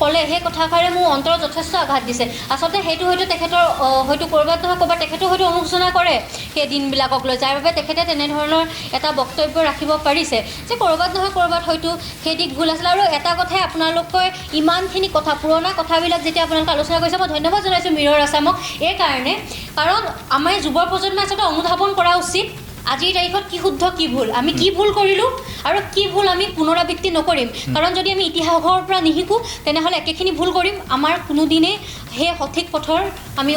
ক'লে, সেই কথাষাৰে মোৰ অন্তৰত যথেষ্ট আঘাত দিছে। আচলতে সেইটো হয়তো তেখেতৰ হয়তো ক'ৰবাত নহয় ক'ৰবাত তেখেতেও হয়তো অনুশোচনা কৰে সেই দিনবিলাকক লৈ, যাৰ বাবে তেখেতে তেনেধৰণৰ এটা বক্তব্য ৰাখিব পাৰিছে যে ক'ৰবাত নহয় ক'ৰবাত হয়তো সেই দিশ ভুল আছিলে। আৰু এটা কথাই আপোনালোকে ইমানখিনি কথা, পুৰণা কথাবিলাক যেতিয়া আপোনালোকে আলোচনা কৰিছে, মই ধন্যবাদ জনাইছোঁ মিৰৰ আছামক এই কাৰণে, কাৰণ আমাৰ যুৱ প্ৰজন্মই আচলতে অনুধাৱন কৰা উচিত আজিৰ তাৰিখত কি শুদ্ধ কি ভুল, আমি কি ভুল কৰিলোঁ আৰু কি ভুল আমি পুনৰাবৃত্তি নকৰিম। কাৰণ যদি আমি ইতিহাসৰ পৰা নিশিকোঁ তেনেহ'লে একেখিনি ভুল কৰিম, আমাৰ কোনোদিনেই সেই সঠিক পথৰ আমি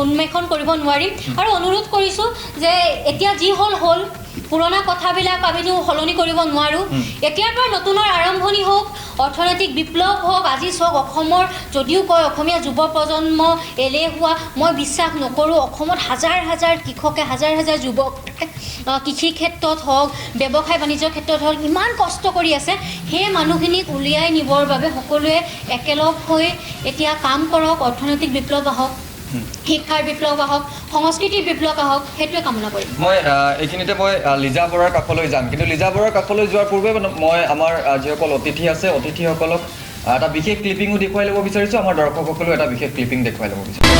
উন্মেষণ কৰিব নোৱাৰিম। আৰু অনুৰোধ কৰিছোঁ যে এতিয়া যি হ'ল পুৰণা কথাবিলাক আমিতো সলনি কৰিব নোৱাৰোঁ। এতিয়াৰ পৰা নতুনৰ আৰম্ভণি হওক, অৰ্থনৈতিক বিপ্লৱ হওক। আজি চাওক অসমৰ যদিও কয় অসমীয়া যুৱ প্ৰজন্ম এলেহুৱা, মই বিশ্বাস নকৰোঁ। অসমত হাজাৰ হাজাৰ কৃষকে, হাজাৰ হাজাৰ যুৱকে কৃষিৰ ক্ষেত্ৰত হওক, ব্যৱসায় বাণিজ্যৰ ক্ষেত্ৰত হওক ইমান কষ্ট কৰি আছে। সেই মানুহখিনিক উলিয়াই নিবৰ বাবে সকলোৱে একেলগ হৈ এতিয়া কাম কৰক। অৰ্থনৈতিক বিপ্লৱ আহক, শিক্ষাৰ বিপ্লৱ আহক, সংস্কৃতিৰ বিপ্লৱ আহক, সেইটোৱে কামনা কৰিম। মই এইখিনিতে মই লিজা বৰাৰ কাষলৈ যাম, কিন্তু লিজা বৰাৰ কাষলৈ যোৱাৰ পূৰ্বে মই আমাৰ যিসকল অতিথি আছে অতিথিসকলক এটা বিশেষ ক্লিপিঙো দেখুৱাই ল'ব বিচাৰিছোঁ। আমাৰ দৰ্শকসকলেও এটা বিশেষ ক্লিপিং দেখুৱাই ল'ব বিচাৰিছোঁ।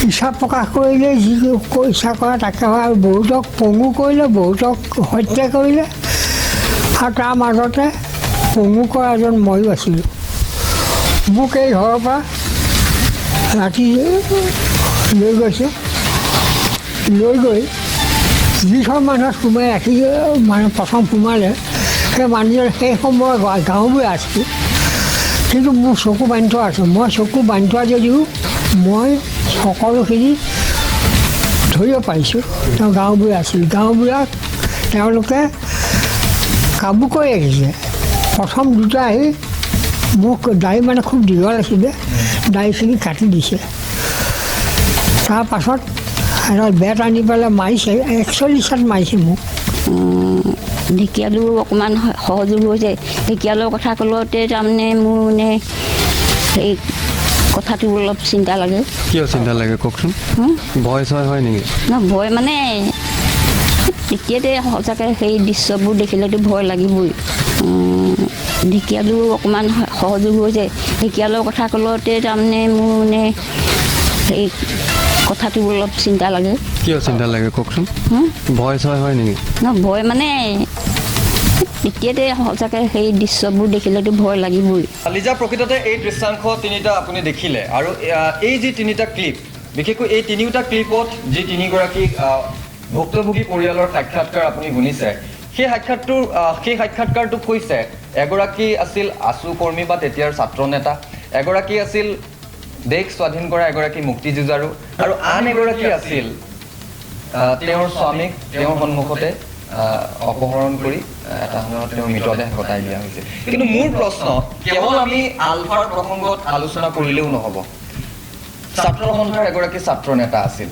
ইচ্ছা প্ৰকাশ কৰিলে যি ইচ্ছা কৰা তাকে হয়, আৰু বহুতক পঙু কৰিলে, বহুতক হত্যা কৰিলে, আৰু তাৰ মাজতে পঙু কৰা এজন ময়ো আছিলোঁ। মোক এই ঘৰৰ পৰা ৰাতি লৈ গৈছে, লৈ গৈ যিখন মানুহত সোমাই ৰাখি মানে প্ৰথম সোমালে সেই মানুহজন সেই সময়ত গাঁওবুঢ়া আছিলোঁ, কিন্তু মোৰ চকু বান্ধি থোৱা আছে। মই চকু বান্ধি থোৱা যদিও মই সকলোখিনি ধৰিব পাৰিছোঁ। তেওঁ গাঁওবুঢ়া আছিল। গাঁওবুঢ়াক তেওঁলোকে কাবু কৰি ৰাখিছে, প্ৰথম দুটা আহি মোক দাড়ি মানে খুব দীঘল আছিলে দাড়িখিনি কাটি দিছে তাৰপাছত এডাল বেট আনি পেলাই মাৰিছে 41 মাৰিছে মোক ঢেকীয়ালো অকণমান সহযোগ হৈছে ঢেকীয়ালৰ কথা ক'লতে তাৰমানে মোৰ মানে এই কথাটো অলপ চিন্তা লাগে কিয় চিন্তা লাগে কওকচোন ভয় চয় হয় নেকি ভয় মানে তেতিয়াতে সঁচাকৈ সেই দৃশ্যবোৰ দেখিলেতো ভয় লাগিবই ঢেকীয়ালো অকণমান সহযোগ হৈছে ঢেকীয়ালৰ কথা ক'লতে তাৰমানে মোৰ মানে এই কথাটো অলপ চিন্তা লাগে কিয় চিন্তা লাগে কওকচোন ভয় চয় হয় নেকি ভয় মানে তেতিয়াতে সঁচাকৈ সেই দৃশ্যবোৰ দেখিলেতো ভয় লাগিবই লিজা প্ৰকৃততে এই দৃশ্যাংশ তিনিটা আপুনি দেখিলে আৰু এই যি তিনিটা ক্লিপ বিশেষকৈ এই তিনিওটা ক্লিপত যি তিনিগৰাকী ভুক্তভোগী পৰিয়ালৰ সাক্ষাৎকাৰ আপুনি শুনিছে সেই সাক্ষাৎকাৰটোত কৈছে এগৰাকী আছিল আছু কৰ্মী বা তেতিয়াৰ ছাত্ৰ নেতা এগৰাকী আছিল দেশ স্বাধীন কৰা এগৰাকী মুক্তিযুঁজাৰু আৰু আন এগৰাকী আছিল তেওঁৰ স্বামীক তেওঁৰ সন্মুখতে অপহৰণ কৰি এটা সময়ত তেওঁৰ মৃতদেহ গতাই দিয়া হৈছে কিন্তু মোৰ প্ৰশ্ন কেৱল আমি আলফাৰ প্ৰসংগত আলোচনা কৰিলেও নহ'ব ছাত্ৰ সন্থাৰ এগৰাকী ছাত্ৰ নেতা আছিল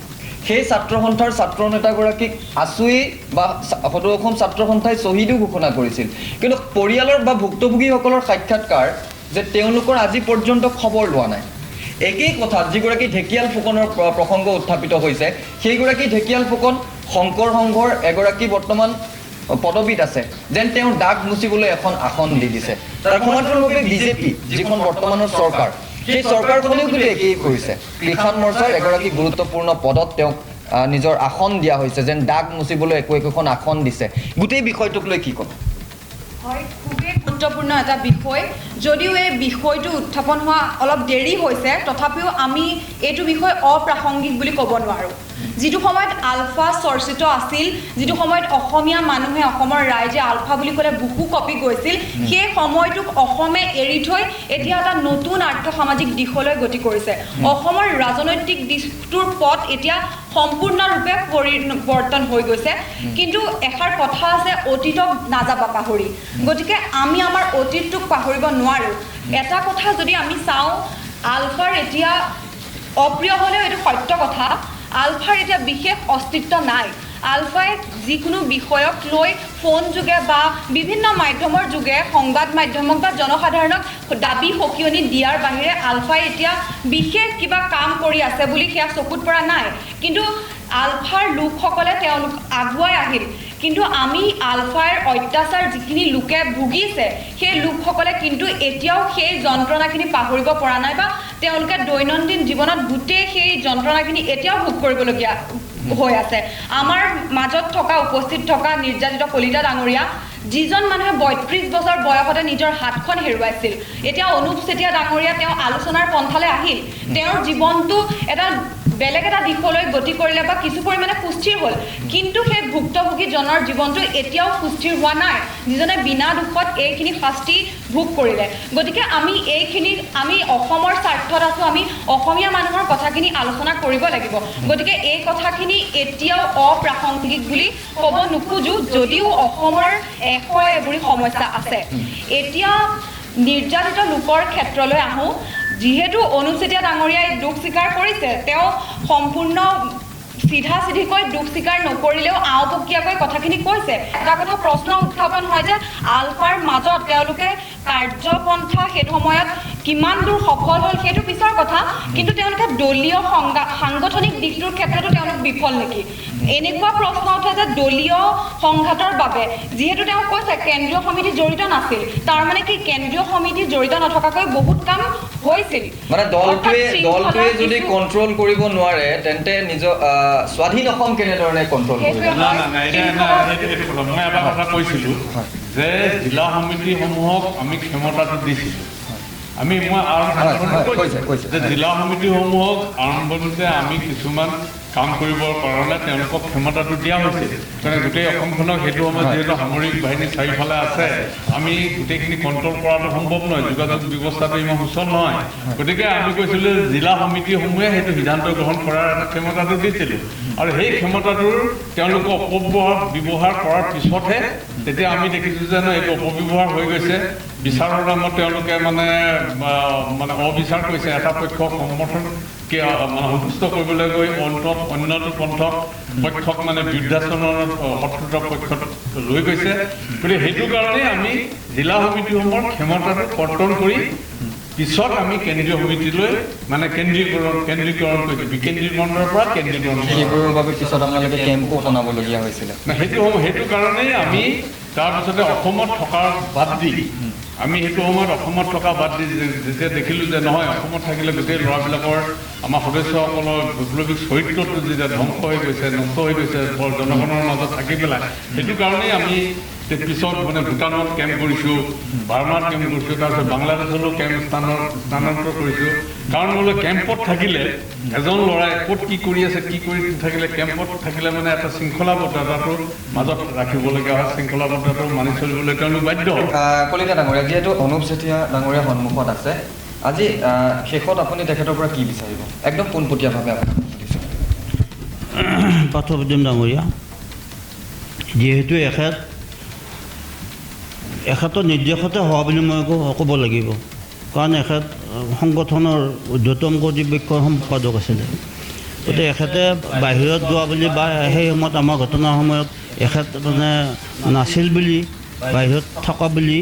সেই ছাত্ৰ সন্থাৰ ছাত্ৰ নেতাগৰাকীক আছুই বা সদৌ অসম ছাত্ৰ সন্থাই শ্বহীদো ঘোষণা কৰিছিল কিন্তু পৰিয়ালৰ বা ভুক্তভোগীসকলৰ সাক্ষাৎকাৰ যে তেওঁলোকৰ আজি পৰ্যন্ত খবৰ লোৱা নাই একেই কথা যিগৰাকী ঢেকীয়াল ফুকনৰ প্ৰসংগ উত্থাপিত হৈছে সেইগৰাকী ঢেকীয়াল ফুকন শংকৰ সংঘৰ এগৰাকী বৰ্তমান পদবীত আছে যেন তেওঁ দাগ মুচিবলৈ এখন আসন দি দিছে তাৰ সমান্তৰালভাৱে বিজেপি যিখন বৰ্তমানৰ চৰকাৰ সেই চৰকাৰখনেও কিন্তু একেই কৰিছে কিষাণ মৰ্চাৰ এগৰাকী গুৰুত্বপূৰ্ণ পদত তেওঁক নিজৰ আসন দিয়া হৈছে যেন দাগ মুচিবলৈ একোখন আসন দিছে গোটেই বিষয়টোক লৈ কি ক'ব হয় খুবেই গুৰুত্বপূৰ্ণ এটা বিষয় যদিও এই বিষয়টো উত্থাপন হোৱা অলপ দেৰি হৈছে তথাপিও আমি এইটো বিষয় অপ্ৰাসংগিক বুলি ক'ব নোৱাৰোঁ যিটো সময়ত আলফা চৰ্চিত আছিল যিটো সময়ত অসমীয়া মানুহে অসমৰ ৰাইজে আলফা বুলি ক'লে বুকু কপি গৈছিল সেই সময়টোক অসমে এৰি থৈ এতিয়া এটা নতুন আৰ্থ-সামাজিক দিশলৈ গতি কৰিছে অসমৰ ৰাজনৈতিক দিশটোৰ পথ এতিয়া সম্পূৰ্ণৰূপে পৰিৱৰ্তন হৈ গৈছে কিন্তু এষাৰ কথা আছে অতীতক নাযাবা পাহৰি গতিকে আমি আমাৰ অতীতটোক পাহৰিব নোৱাৰোঁ এটা কথা যদি আমি চাওঁ আলফাৰ এতিয়া অপ্ৰিয় হ'লেও এইটো সত্য কথা আলফাৰ এতিয়া বিশেষ অস্তিত্ব নাই আলফাই যিকোনো বিষয়ক লৈ ফোন যোগে বা বিভিন্ন মাধ্যমৰ যোগে সংবাদ মাধ্যমক বা জনসাধাৰণক দাবী সকিয়নি দিয়াৰ বাহিৰে আলফাই এতিয়া বিশেষ কিবা কাম কৰি আছে বুলি সেয়া চকুত পৰা নাই কিন্তু আলফাৰ লোকসকলে তেওঁলোক আগুৱাই আহিল কিন্তু আমি আলফাৰ অত্যাচাৰ যিখিনি লোকে ভুগিছে সেই লোকসকলে কিন্তু এতিয়াও সেই যন্ত্ৰণাখিনি পাহৰিব পৰা নাই বা তেওঁলোকে দৈনন্দিন জীৱনত গোটেই সেই যন্ত্ৰণাখিনি এতিয়াও ভোগ কৰিবলগীয়া হৈ আছে আমাৰ মাজত থকা উপস্থিত থকা নিৰ্যাতিত কলিতা ডাঙৰীয়া যিজন মানুহে ৩২ বছৰ বয়সতে নিজৰ হাতখন হেৰুৱাইছিল এতিয়া অনুপ চেতিয়া ডাঙৰীয়া তেওঁ আলোচনাৰ পন্থালৈ আহিল তেওঁৰ জীৱনটো এটা বেলেগ এটা দিশলৈ গতি কৰিলে বা কিছু পৰিমাণে সুস্থিৰ হ'ল কিন্তু সেই ভুক্তভোগীজনৰ জীৱনটো এতিয়াও সুস্থিৰ হোৱা নাই যিজনে বিনা দুখত এইখিনি শাস্তি ভোগ কৰিলে গতিকে আমি আমি অসমৰ স্বাৰ্থত আছোঁ আমি অসমীয়া মানুহৰ কথাখিনি আলোচনা কৰিব লাগিব গতিকে এই কথাখিনি এতিয়াও অপ্ৰাসংগিক বুলি ক'ব নোখোজোঁ যদিও অসমৰ এবোৰী সমস্যা আছে এতিয়া নিৰ্যাতিত লোকৰ ক্ষেত্ৰলৈ আহোঁ যিহেতু অনুপ চেতিয়া ডাঙৰীয়াই দুখ স্বীকাৰ কৰিছে তেওঁ সম্পূৰ্ণ চিধা চিধিকৈ দুখ স্বীকাৰ নকৰিলেও আওপকীয়াকৈ কথাখিনি কৈছে এটা কথা প্ৰশ্ন উত্থাপন হয় যে আলফাৰ মাজত তেওঁলোকে কাৰ্যপন্থা সেইটো সময়ত কিমান দূৰ সফল হ'ল সেইটো পিছৰ কথা কিন্তু তেওঁলোকে দলীয় সাংগঠনিক দিশটোৰ ক্ষেত্ৰতো তেওঁলোক বিফল নেকি এনেকুৱা প্ৰশ্ন উঠে যে দলীয় সংঘাতৰ বাবে যিহেতু তেওঁ কৈছে কেন্দ্ৰীয় সমিতি জড়িত নাছিল তাৰমানে কি কেন্দ্ৰীয় সমিতি জড়িত নথকাকৈ বহুত কাম হৈছিল মানে দলটোৱে যদি কণ্ট্ৰল কৰিব নোৱাৰে তেন্তে নিজৰ স্বাধীন অসম কেনেধৰণে কণ্ট্ৰল কৰিব মই এটা কথা কৈছিলোঁ যে জিলা সমিতিসমূহক আমি ক্ষমতাটো দিছিলোঁ মই যে জিলা সমিতিসমূহক আৰম্ভণিতে আমি কিছুমান কাম কৰিবৰ কাৰণে তেওঁলোকক ক্ষমতাটো দিয়া হৈছিল কাৰণ গোটেই অসমখনক সেইটো সময়ত যিহেতু সামৰিক বাহিনী চাৰিওফালে আছে আমি গোটেইখিনি কণ্ট্ৰল কৰাটো সম্ভৱ নহয় যোগাযোগ ব্যৱস্থাটো ইমান সুচল নহয় গতিকে আমি কৈছিলোঁ জিলা সমিতিসমূহে সেইটো সিদ্ধান্ত গ্ৰহণ কৰাৰ এটা ক্ষমতাটো দিছিলোঁ আৰু সেই ক্ষমতাটোৰ তেওঁলোকে অপব্যৱহাৰ কৰাৰ পিছতহে তেতিয়া আমি দেখিছোঁ যে এইটো অপব্যৱহাৰ হৈ গৈছে বিচাৰৰ নামত তেওঁলোকে মানে অবিচাৰ কৰিছে এটা পক্ষক সমৰ্থন সন্তুষ্ট কৰিবলৈ গৈ অন্যটো পক্ষক মানে বৃদ্ধাশ্ৰমৰ শত্ৰুতা পক্ষত লৈ গৈছে গতিকে সেইটো কাৰণেই আমি জিলা সমিতিসমূহৰ ক্ষমতাটো কৰ্তন কৰি পিছত আমি কেন্দ্ৰীয় সমিতিলৈ মানে কেন্দ্ৰীকৰণ কৰিছোঁ বিকেন্দ্ৰীকৰণৰ পৰা কেন্দ্ৰীকৰণ সেইবোৰৰ বাবে পিছত আপোনালোকে কেম্পো বনাবলগীয়া হৈছিলে সেইটো কাৰণেই আমি তাৰপিছতে অসমত থকাৰ বাদ দি আমি সেইটো সময়ত অসমত থকা বাদ দি যেতিয়া দেখিলোঁ যে নহয় অসমত থাকিলে গোটেই ল'ৰাবিলাকৰ আমাৰ সদস্যসকলৰ বৈপ্লৱিক চৰিত্ৰটো যেতিয়া ধ্বংস হৈ গৈছে নষ্ট হৈ গৈছে জনগণৰ মাজত থাকি পেলাই সেইটো কাৰণেই আমি পিছত মানে ভূটানত কেম্প কৰিছোঁ বাৰ্মাত কেম্প কৰিছোঁ তাৰপিছত বাংলাদেশলৈও কেম্প স্থানান্তৰ কৰিছোঁ কাৰণ বোলে কেম্পত থাকিলে এজন ল'ৰাই ক'ত কি কৰি আছে কি কৰি থাকিলে কেম্পত থাকিলে মানে এটা শৃংখলাবদ্ধতাটো মাজত ৰাখিবলগীয়া হয় শৃংখলাবদ্ধতাটো মানি চলিবলৈ তেওঁলোক বাধ্য কলিতা ডাঙৰীয়া যিহেতু অনুপ চেতিয়া ডাঙৰীয়া সন্মুখত আছে আজি শেষত আপুনি তেখেতৰ পৰা কি বিচাৰিব একদম পোনপটীয়াভাৱে আপোনাক সুধিছোঁ পাৰ্থপ্ৰতিম ডাঙৰীয়া যিহেতু এখেতৰ নিৰ্দেশতে হোৱা বুলি মই ক'ব লাগিব কাৰণ এখেত সংগঠনৰ ঊৰ্ধ্বতম কৰ্তৃপক্ষৰ সম্পাদক আছিলে গতিকে এখেতে বাহিৰত যোৱা বুলি বা সেই সময়ত আমাৰ ঘটনাৰ সময়ত এখেত মানে নাছিল বুলি বাহিৰত থকা বুলি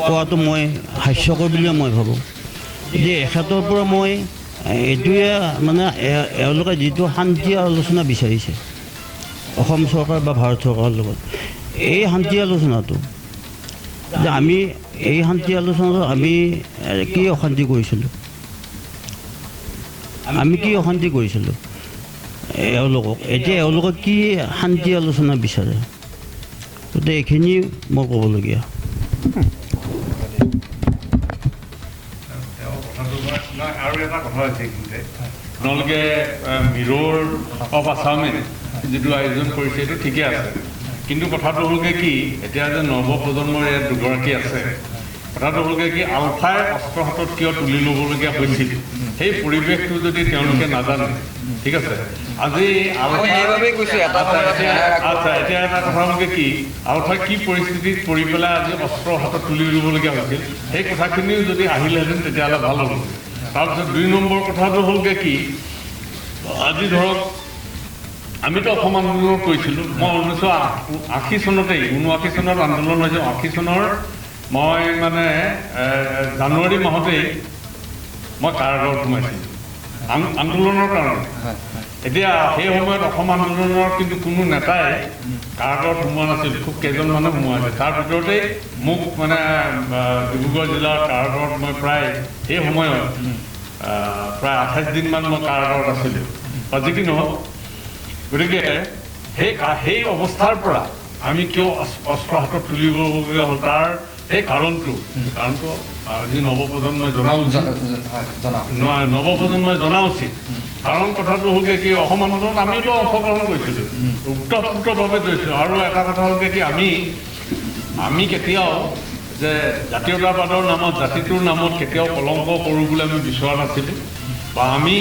কোৱাটো মই হাস্যকৰ বুলিয়ে মই ভাবোঁ গতিকে এখেতৰ পৰা মই এইটোৱে মানে এওঁলোকে যিটো শান্তি আলোচনা বিচাৰিছে অসম চৰকাৰ বা ভাৰত চৰকাৰৰ লগত এই শান্তি আলোচনাটো যে আমি এই শান্তি আলোচনাত আমি কি অশান্তি কৰিছিলোঁ এওঁলোকক এতিয়া এওঁলোকে কি শান্তি আলোচনা বিচাৰে গতিকে এইখিনি মই ক'বলগীয়া আৰু এটা কথা আছে এইখিনিতে আপোনালোকে মিৰ'ৰ অফ আছামে যিটো আয়োজন কৰিছে সেইটো ঠিকে আছে কিন্তু কথাটো হ'লগৈ কি এতিয়া যে নৱপ্ৰজন্মৰ ইয়াত দুগৰাকী আছে কথাটো হ'লগৈ কি আলফাই অস্ত্ৰ হাতত কিয় তুলি ল'বলগীয়া হৈছিল সেই পৰিৱেশটো যদি তেওঁলোকে নাজানে ঠিক আছে আজি আচ্ছা এতিয়া এটা কথা হ'লগৈ কি আলফাই কি পৰিস্থিতিত পৰি পেলাই আজি অস্ত্ৰ হাতত তুলি ল'বলগীয়া হৈছিল সেই কথাখিনিও যদি আহিলেহেঁতেন তেতিয়াহ'লে ভাল হ'ব তাৰপিছত 2 নম্বৰ কথাটো হ'লগৈ কি আজি ধৰক আমিতো অসম আন্দোলন কৰিছিলোঁ মই 1980 চনতেই 79 চনত আন্দোলন হৈছোঁ 80 চনৰ মই মানে জানুৱাৰী মাহতেই মই কাৰাগাৰত সোমাইছিলোঁ আন্দোলনৰ কাৰণে এতিয়া সেই সময়ত অসম আন্দোলনৰ কিন্তু কোনো নেতাই কাৰাগাৰত সোমোৱা নাছিল খুব কেইজনমানে সোমোৱাইছিল তাৰ ভিতৰতেই মোক মানে ডিব্ৰুগড় জিলাৰ কাৰাগাৰত মই প্ৰায় সেই সময়ত প্ৰায় 28 দিনমান মই কাৰাগাৰত আছিলোঁ বা যি কি নহওক গতিকে সেই অৱস্থাৰ পৰা আমি কিয় অস্ত্ৰ হাতত তুলিবলগীয়া হ'ল তাৰ সেই কাৰণটো আজি নৱপ্ৰজন্মই জনা উচিত কাৰণ কথাটো হ'লগৈ কি অসম আন্দোলনত আমিতো অংশগ্ৰহণ কৰিছিলোঁ ওতঃপ্ৰোতভাৱে কৰিছিলোঁ আৰু এটা কথা হ'লগৈ কি আমি কেতিয়াও যে জাতীয়তাবাদৰ নামত জাতিটোৰ নামত কেতিয়াও কলংক কৰোঁ বুলি আমি বিচৰা নাছিলোঁ বা আমি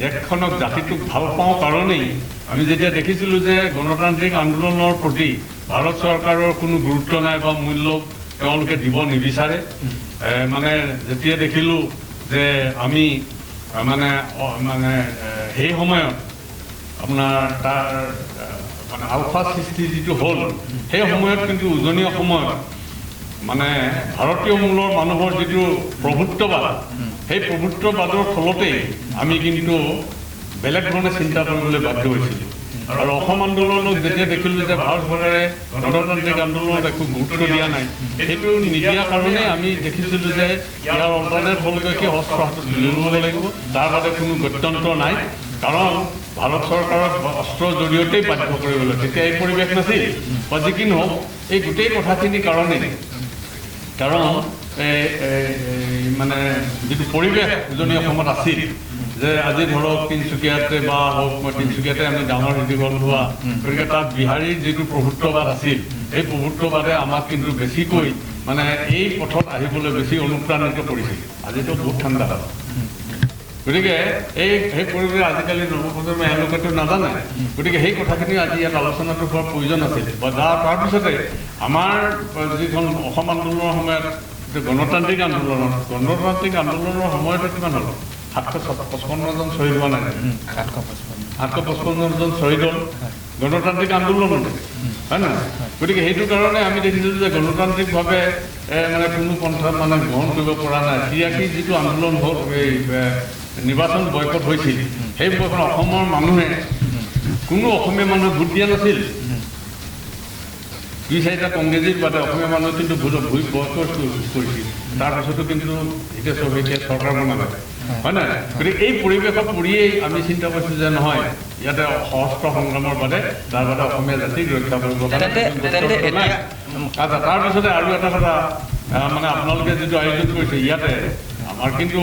দেশখনক জাতিটোক ভাল পাওঁ কাৰণেই আমি যেতিয়া দেখিছিলোঁ যে গণতান্ত্ৰিক আন্দোলনৰ প্ৰতি ভাৰত চৰকাৰৰ কোনো গুৰুত্ব নাই বা মূল্য তেওঁলোকে দিব নিবিচাৰে মানে যেতিয়া দেখিলোঁ যে আমি মানে সেই সময়ত আপোনাৰ তাৰ মানে আলফা সৃষ্টি যিটো হ'ল সেই সময়ত কিন্তু উজনি অসমত মানে ভাৰতীয় মূলৰ মানুহৰ যিটো প্ৰভুত্ববাদ সেই প্ৰভুত্ববাদৰ ফলতেই আমি কিন্তু বেলেগ ধৰণে চিন্তা কৰিবলৈ বাধ্য হৈছিলোঁ আৰু অসম আন্দোলনক যেতিয়া দেখিলোঁ যে ভাৰত চৰকাৰে গণতান্ত্ৰিক আন্দোলনত একো গুৰুত্ব দিয়া নাই সেইটো নিদিয়াৰ কাৰণে আমি দেখিছিলোঁ যে ইয়াৰ অল্টাৰনেট হ'লগৈ কি অস্ত্ৰ হাতত তুলি ল'ব লাগিব তাৰ বাবে কোনো গত্যন্তৰ নাই কাৰণ ভাৰত চৰকাৰক অস্ত্ৰৰ জৰিয়তেই বাধ্য কৰিবলৈ তেতিয়া এই পৰিৱেশ নাছিল বা যি কি নহওক এই গোটেই কথাখিনিৰ কাৰণে কাৰণ মানে যিটো পৰিৱেশ উজনি অসমত আছিল যে আজি ধৰক তিনিচুকীয়াতে বা হওক মই তিনিচুকীয়াতে আমি ডাঙৰ দীঘল হোৱা গতিকে তাত বিহাৰীৰ যিটো প্ৰভুত্ববাদ আছিল সেই প্ৰভুত্ববাদে আমাক কিন্তু বেছিকৈ মানে এই পথত আহিবলৈ বেছি অনুপ্ৰাণিত কৰিছিল আজিতো বহুত ঠাণ্ডা হ'ল গতিকে সেই পৰিৱেশ আজিকালি নৱপ্ৰজন্ম এওঁলোকেতো নাজানে গতিকে সেই কথাখিনি আজি ইয়াত আলোচনাটো হোৱাৰ প্ৰয়োজন আছিল বা তাৰপিছতে আমাৰ যিখন অসম আন্দোলনৰ সময়ত গণতান্ত্ৰিক আন্দোলনৰ সময়তে কিমান হ'ল 755জন শ্বহীদ হোৱা নাই 755জন শ্বহীদ হ'ল গণতান্ত্ৰিক আন্দোলনতে হয় নহয় গতিকে সেইটো কাৰণে আমি দেখিছোঁ যে গণতান্ত্ৰিকভাৱে মানে কোনো পন্থা মানে গ্ৰহণ কৰিব পৰা নাই তিয়াকি যিটো আন্দোলন হ'ল এই নিৰ্বাচন বয়কট হৈছিল সেই বয়কট অসমৰ মানুহে কোনো অসমীয়া মানুহে ভোট দিয়া নাছিল 2-4টা কংগ্ৰেছীৰ বাদে অসমীয়া মানুহে কিন্তু ভোট বয়কট কৰিছিল তাৰপিছতো কিন্তু এতিয়া চৰকাৰে চৰকাৰ বনালে হয় নহয় গতিকে এই পৰিৱেশত পৰিয়েই আমি চিন্তা কৰিছোঁ যে নহয় ইয়াতে সশস্ত্ৰ সংগ্ৰামৰ বাদে তাৰ বাদে অসমীয়া জাতিক ৰক্ষা কৰিব আচ্ছা তাৰপিছতে আৰু এটা কথা মানে আপোনালোকে যিটো আয়োজন কৰিছে ইয়াতে আমাৰ কিন্তু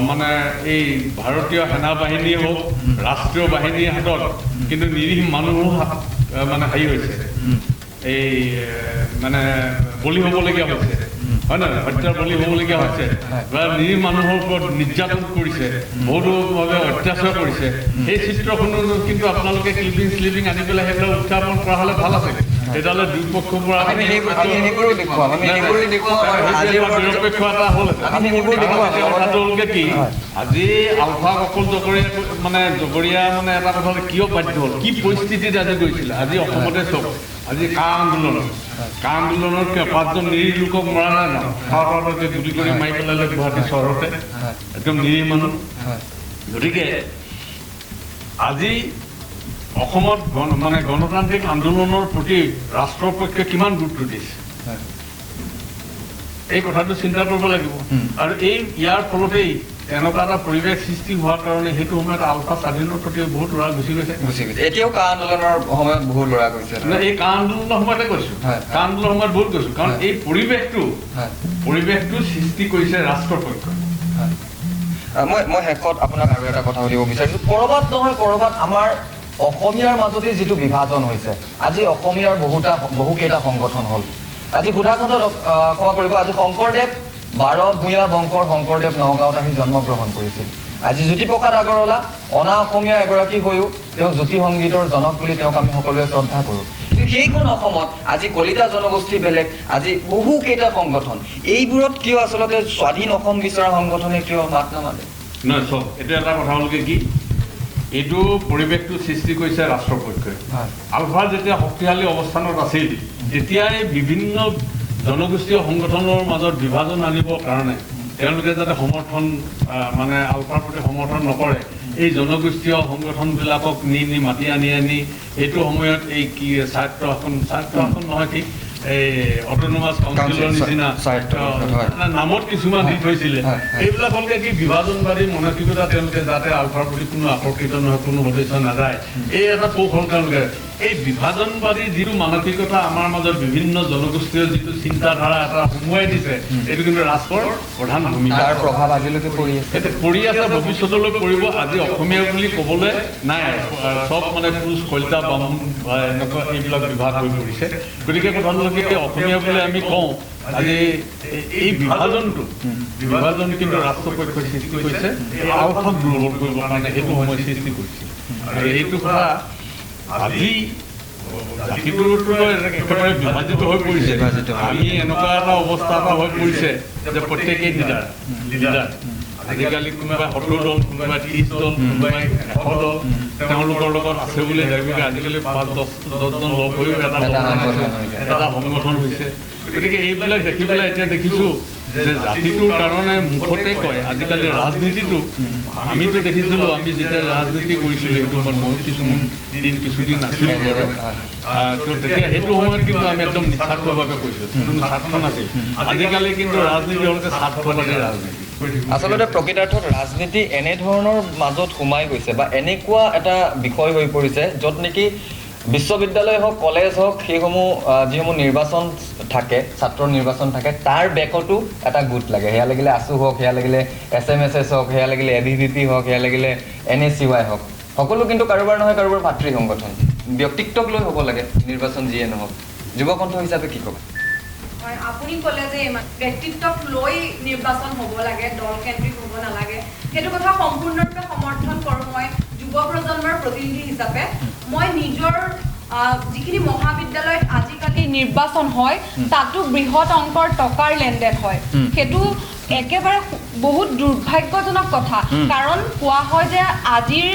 মানে এই ভাৰতীয় সেনা বাহিনীয়ে হওক ৰাষ্ট্ৰীয় বাহিনীৰ হাতত কিন্তু নিৰীহ মানুহো মানে হেৰি হৈছে এই মানে বলি হ'বলগীয়া হৈছে হয় নহয় হত্যাৰ বলি হ'বলগীয়া হৈছে বা নিৰীহ মানুহৰ ওপৰত নিৰ্যাতন কৰিছে বহুতভাৱে অত্যাচাৰ কৰিছে সেই চিত্ৰখনো কিন্তু আপোনালোকে ক্লিপিং আনি পেলাই সেইবিলাক উত্থাপন কৰা হ'লে ভাল আছিল তেতিয়াহ'লে দুয়োপক্ষৰ পৰা নিৰপেক্ষ এটা হ'ল কথাটোকে কি আজি আলফাক অকল জগৰীয়া মানে এটা কথা কিয় বাধ্য হ'ল কি পৰিস্থিতিত আজি গৈছিলে আজি অসমতে চব আজি কা আন্দোলনৰ 5জন নিৰীহ লোকক মৰা নাই ন গুলি কৰি মাৰি পেলালে গুৱাহাটী চহৰতে একদম নিৰীহ মানুহ গতিকে আজি অসমত মানে গণতান্ত্ৰিক আন্দোলনৰ প্ৰতি ৰাষ্ট্ৰৰ পক্ষে কিমান গুৰুত্ব দিছে এই কথাটো চিন্তা কৰিব লাগিব আৰু ইয়াৰ ফলতেই এনেকুৱা এটা পৰিৱেশ সৃষ্টি হোৱাৰ কাৰণে সেইটো সময়ত আলফা স্বাধীনৰ প্ৰতি বহুত ল'ৰা গুচি গৈছে এতিয়াও কা আন্দোলনৰ সময়ত বহুত ল'ৰা গৈছে এই কা আন্দোলনৰ সময়তে কৈছোঁ কা আন্দোলনৰ সময়ত বহুত গৈছোঁ কাৰণ এই পৰিৱেশটো সৃষ্টি কৰিছে ৰাষ্ট্ৰৰ পক্ষে মই শেষত আপোনাক আৰু এটা কথা সুধিব বিচাৰিছোঁ ক'ৰবাত নহয় ক'ৰবাত আমাৰ অসমীয়াৰ মাজতে যিটো বিভাজন হৈছে আজি অসমীয়াৰ বহুকেইটা সংগঠন হ'ল আজি গোধাখণ্ডত ক্ষমা কৰিব আজি শংকৰদেৱ 12 ভূঞা বংশৰ শংকৰদেৱ নগাঁৱত আহি জন্মগ্ৰহণ কৰিছিল আজি জ্যোতিপ্ৰসাদ আগৰৱালা অনা অসমীয়া এগৰাকী হৈও তেওঁ জ্যোতি সংগীতৰ জনক বুলি তেওঁক আমি সকলোৱে শ্ৰদ্ধা কৰোঁ কিন্তু সেইখন অসমত আজি কলিতা জনগোষ্ঠী বেলেগ আজি বহুকেইটা সংগঠন এইবোৰত কিয় আচলতে স্বাধীন অসম বিচৰা সংগঠনে কিয় মাত নামাতে নহয় চব এইটো এটা কথা হ'লগৈ কি এইটো পৰিৱেশটো সৃষ্টি কৰিছে ৰাষ্ট্ৰৰ পক্ষে আলফা যেতিয়া শক্তিশালী অৱস্থানত আছিল তেতিয়াই বিভিন্ন জনগোষ্ঠীয় সংগঠনৰ মাজত বিভাজন আনিবৰ কাৰণে তেওঁলোকে যাতে সমৰ্থন মানে আলফাৰ প্ৰতি সমৰ্থন নকৰে এই জনগোষ্ঠীয় সংগঠনবিলাকক নি মাতি আনি এইটো সময়ত এই কি স্বায়ত্ত শাসন নহয় ঠিক এই অট'নমাছ কাউন্সিলৰ নিচিনা নামত কিছুমান দি থৈছিলে এইবিলাক হ'লগে কি বিভাজনবাদী মানসিকতা তেওঁলোকে যাতে আলফাৰ প্ৰতি কোনো আকৰ্ষিত নহয় কোনো সদস্য নাযায় এই এটা কৌশল তেওঁলোকে এই বিভাজনবাদী যিটো মানসিকতা আমাৰ মাজত বিভিন্ন জনগোষ্ঠীয় যিটো চিন্তাধাৰা এটা সোমোৱাই দিছে এইটো কিন্তু ৰাষ্ট্ৰৰ প্ৰধান ভূমিকা প্ৰভাৱ আজিলৈকে পৰি আছে ভৱিষ্যতলৈ পৰিব আজি অসমীয়া বুলি ক'বলৈ নাই চব মানে পুৰুষ কলিতা বামুণ বা এনেকুৱা এইবিলাক বিভাগ হৈ পৰিছে গতিকে কথাটোলৈকে অসমীয়া বুলি আমি কওঁ আজি এই বিভাজন কিন্তু ৰাষ্ট্ৰপক্ষই সৃষ্টি কৰিছে এই আলফাক দুৰ্বল কৰিবৰ কাৰণে সেইটো সময় সৃষ্টি কৰিছে আৰু এইটো কথা আজি জাতিটোতো একেবাৰে বিভাজিত হৈ পৰিছে আমি এনেকুৱা এটা অৱস্থা এটা হৈ পৰিছে যে প্ৰত্যেকেই লিডাৰ আজিকালি কোনোবাই 70 দল কোনোবাই 30 দল কোনোবাই 100 দল তেওঁলোকৰ লগত আছে বুলি ভাবিকে আজিকালি 5-10জন লগ হৈ এটা সংগঠন হৈছে গতিকে এইবিলাক দেখি পেলাই এতিয়া দেখিছোঁ যে জাতিটোৰ কাৰণে মুখতে কয় আজিকালি ৰাজনীতিটো আমিতো দেখিছিলোঁ আমি যেতিয়া ৰাজনীতি কৰিছিলোঁ সেইটো সময়ত মই কিছুদিন নাছিলোঁ তেতিয়া সেইটো সময়ত কিন্তু আমি একদম নিস্বাৰ্থভাৱে কৈছিলোঁ কোনো স্বাৰ্থ নাছিল আজিকালি কিন্তু ৰাজনীতি হ'লকে স্বাৰ্থবাদী ৰাজনীতি আচলতে প্ৰকৃতাৰ্থত ৰাজনীতি এনেধৰণৰ মাজত সোমাই গৈছে বা এনেকুৱা এটা বিষয় হৈ পৰিছে য'ত নেকি বিশ্ববিদ্যালয় হওক কলেজ হওক সেইসমূহ যিসমূহ নিৰ্বাচন থাকে ছাত্ৰৰ নিৰ্বাচন থাকে তাৰ বেকতো এটা গোট লাগে সেয়া লাগিলে আছু হওক সেয়া লাগিলে SMS হওক সেয়া লাগিলে ABVP হওক সেয়া লাগিলে NSCY হওক সকলো কিন্তু কাৰোবাৰ নহয় কাৰোবাৰ ভাতৃ সংগঠন ব্যক্তিত্বক লৈ হ'ব লাগে নিৰ্বাচন যিয়ে নহওক যুৱকণ্ঠ হিচাপে কি ক'ব হয় আপুনি ক'লে যে ব্যক্তিত্বক লৈ নিৰ্বাচন হ'ব লাগে দল কেন্দ্ৰিক হ'ব নালাগে সেইটো কথা সম্পূৰ্ণৰূপে সমৰ্থন কৰোঁ মই যুৱ প্ৰজন্মৰ প্ৰতিনিধি হিচাপে মই নিজৰ যিখিনি মহাবিদ্যালয়ত আজিকালি নিৰ্বাচন হয় তাতো বৃহৎ অংকৰ টকাৰ লেনদেন হয় সেইটো একেবাৰে বহুত দুৰ্ভাগ্যজনক কথা কাৰণ কোৱা হয় যে আজিৰ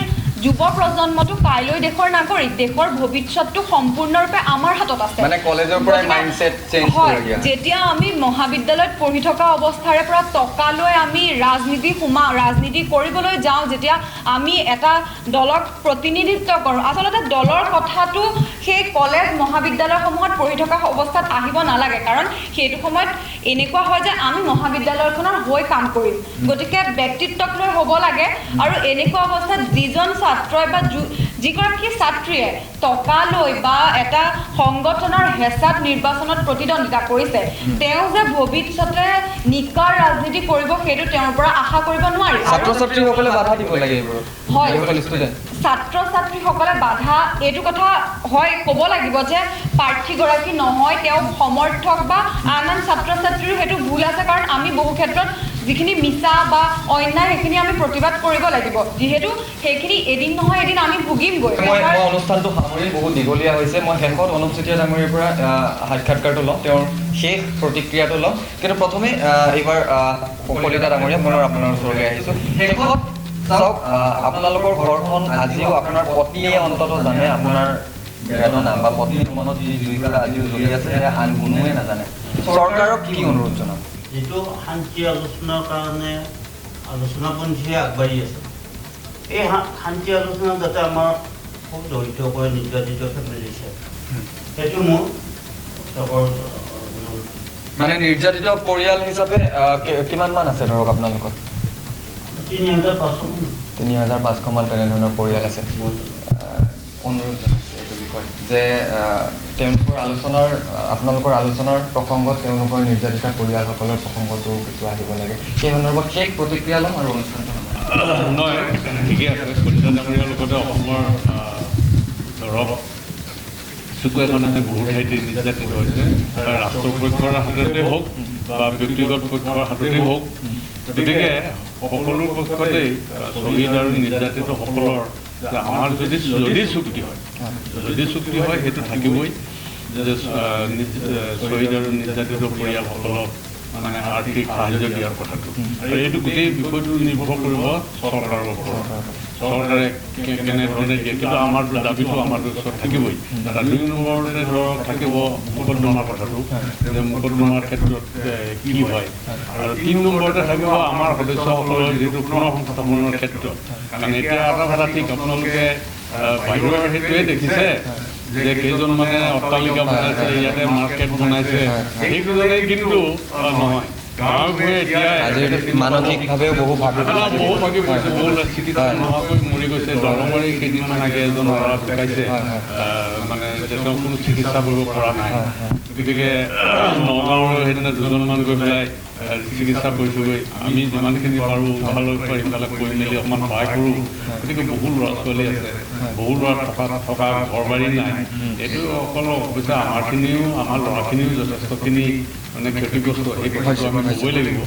যুৱ প্ৰজন্মটো কাইলৈ দেশৰ নাগৰিক দেশৰ ভৱিষ্যতটো সম্পূৰ্ণৰূপে আমাৰ হাতত আছে মানে কলেজৰ পৰা মাইণ্ডছেট চেঞ্জ কৰি দিয়া যেতিয়া আমি মহাবিদ্যালয়ত পঢ়ি থকা অৱস্থাৰে পৰা টকালৈ আমি ৰাজনীতি কৰিবলৈ যাওঁ যেতিয়া আমি এটা দলক প্ৰতিনিধিত্ব কৰোঁ আচলতে দলৰ কথাটো সেই কলেজ মহাবিদ্যালয়সমূহত পঢ়ি থকা অৱস্থাত আহিব নালাগে কাৰণ সেইটো সময়ত এনেকুৱা হয় যে আমি মহাবিদ্যালয়খনৰ হৈ কাম কৰিম গতিকে ব্যক্তিত্বক লৈ হ'ব লাগে আৰু এনেকুৱা অৱস্থাত যিজন ছাত্ৰই বা যিগৰাকী ছাত্ৰীয়ে টকা লৈ বা এটা সংগঠনৰ হেঁচাত নিৰ্বাচনত প্ৰতিদ্বন্দ্বিতা কৰিছে তেওঁ যে ভৱিষ্যতে নিকাৰ ৰাজনীতি কৰিব সেইটো তেওঁৰ পৰা আশা কৰিব নোৱাৰি ছাত্ৰ ছাত্ৰীসকলে বাধা দিব লাগে এইবোৰত হয় ষ্টুডেণ্ট ছাত্ৰ ছাত্ৰীসকলে বাধা এইটো কথা হয় ক'ব লাগিব যে প্ৰাৰ্থীগৰাকী নহয় তেওঁ সমৰ্থক বা আন ছাত্ৰ ছাত্ৰীৰ সেইটো ভুল আছে কাৰণ আমি বহু ক্ষেত্ৰত যিখিনি মিছা বা অন্যায় সেইখিনি আমি প্ৰতিবাদ কৰিব লাগিব যিহেতু সেইখিনি এদিন নহয় এদিন আমি ভুগিমগৈ মই অনুষ্ঠানটো সামৰি বহুত দীঘলীয়া হৈছে মই শেষত অনুপ চেতিয়া ডাঙৰীয়াৰ পৰা সাক্ষাৎকাৰটো ল'ম তেওঁৰ শেষ প্ৰতিক্ৰিয়াটো ল'ম কিন্তু প্ৰথমে এইবাৰ কলিতা ডাঙৰীয়া পুনৰ আপোনাৰ ওচৰলৈ আহিছোঁ শেষত চাওক আপোনালোকৰ ঘৰখন আজিও আপোনাৰ পত্নীয়ে অন্ততঃ জানে আপোনাৰ বেদনা বা পত্নীৰ মনত যি জুইকুৰা আজিও জ্বলি আছে সেয়া আন কোনোৱে নাজানে চৰকাৰক কি অনুৰোধ জনাব যিটো শান্তি আলোচনাৰ কাৰণে আলোচনাপন্থীয়ে আগবাঢ়ি আছে এই শান্তি আলোচনা যাতে আমাৰ খুব দৰিদ্ৰকৈ নিৰ্যাতিত ফেমিলিছে সেইটো মোৰ মানে নিৰ্যাতিত পৰিয়াল হিচাপে কিমানমান আছে ধৰক আপোনালোকৰ 3,500মান তেনেধৰণৰ পৰিয়াল আছে অনুৰোধ জনাইছে এইটো বিষয়ে যে আপোনালোকৰ আলোচনাৰ প্ৰসংগত তেওঁলোকৰ নিৰ্যাতিত পৰিয়ালসকলৰ প্ৰসংগটো কিছু আহিব লাগে সেই সন্দৰ্ভত শেষ প্ৰতিক্ৰিয়া ল'ম আৰু অনুষ্ঠানটো নহয় ঠিকে আছে কলিতা ডাঙৰীয়াৰ লগতে অসমৰ ধৰক চুকু এখন আছে বহু ঠাইতে নিৰ্যাতিত হৈছে ৰাষ্ট্ৰপক্ষৰ হাততে হওক বা ব্যক্তিগত পক্ষৰ হাততে হওক গতিকে সকলো পক্ষতেই শ্বহীদ আৰু নিৰ্যাতিতসকলৰ আমাৰ যদি চুক্তি হয় সেইটো থাকিবই যে শ্বহীদ আৰু নিৰ্যাতিত পৰিয়ালসকলক মানে আৰ্থিক সাহায্য দিয়াৰ কথাটো আৰু এইটো গোটেই বিষয়টো নিৰ্ভৰ কৰিব চৰকাৰৰ ওপৰত চৰকাৰে কেনেধৰণে দিয়ে কিন্তু আমাৰ দাবীটো আমাৰ ওচৰত থাকিবই এটা 2 নম্বৰতে ধৰক থাকিব মোকদ্দমাৰ কথাটো যে মোকদ্দমাৰ ক্ষেত্ৰত কি হয় আৰু 3 নম্বৰতে থাকিব আমাৰ সদস্যসকলৰ যিটো পুনৰ সংস্থাপনৰ ক্ষেত্ৰত কাৰণ এতিয়া এটা কথা ঠিক আপোনালোকে বাহিৰৰ সেইটোৱে দেখিছে যে কেইজন মানে অট্টালিকা বনাইছে ইয়াতে মাৰ্কেট বনাইছে সেইকেইজনে কিন্তু নহয় গাঁৱে এতিয়া মানসিকভাৱেও বহু ভাগি পৰিছে বহু চিকিৎসা নোহোৱাকৈ মৰি গৈছে দৰঙৰে কেইদিনমান আগে এজন ল'ৰা ঢুকাইছে মানে তেওঁ কোনো চিকিৎসা কৰিব পৰা নাই গতিকে নগাঁৱৰ সেইদিনা দুজনমান গৈ পেলাই চিকিৎসা কৰিছোগৈ আমি যিমানখিনি পাৰোঁ ভালৰ পৰা সেইবিলাক কৰি মেলি অকণমান সহায় কৰোঁ গতিকে বহু ল'ৰা ছোৱালী আছে বহু ল'ৰা থকা ঘৰ বাৰী নাই এইটো অকল অৱশ্যে আমাৰ ল'ৰাখিনিও যথেষ্টখিনি মানে ক্ষতিগ্ৰস্ত এই কথাটো আমি ক'বই লাগিব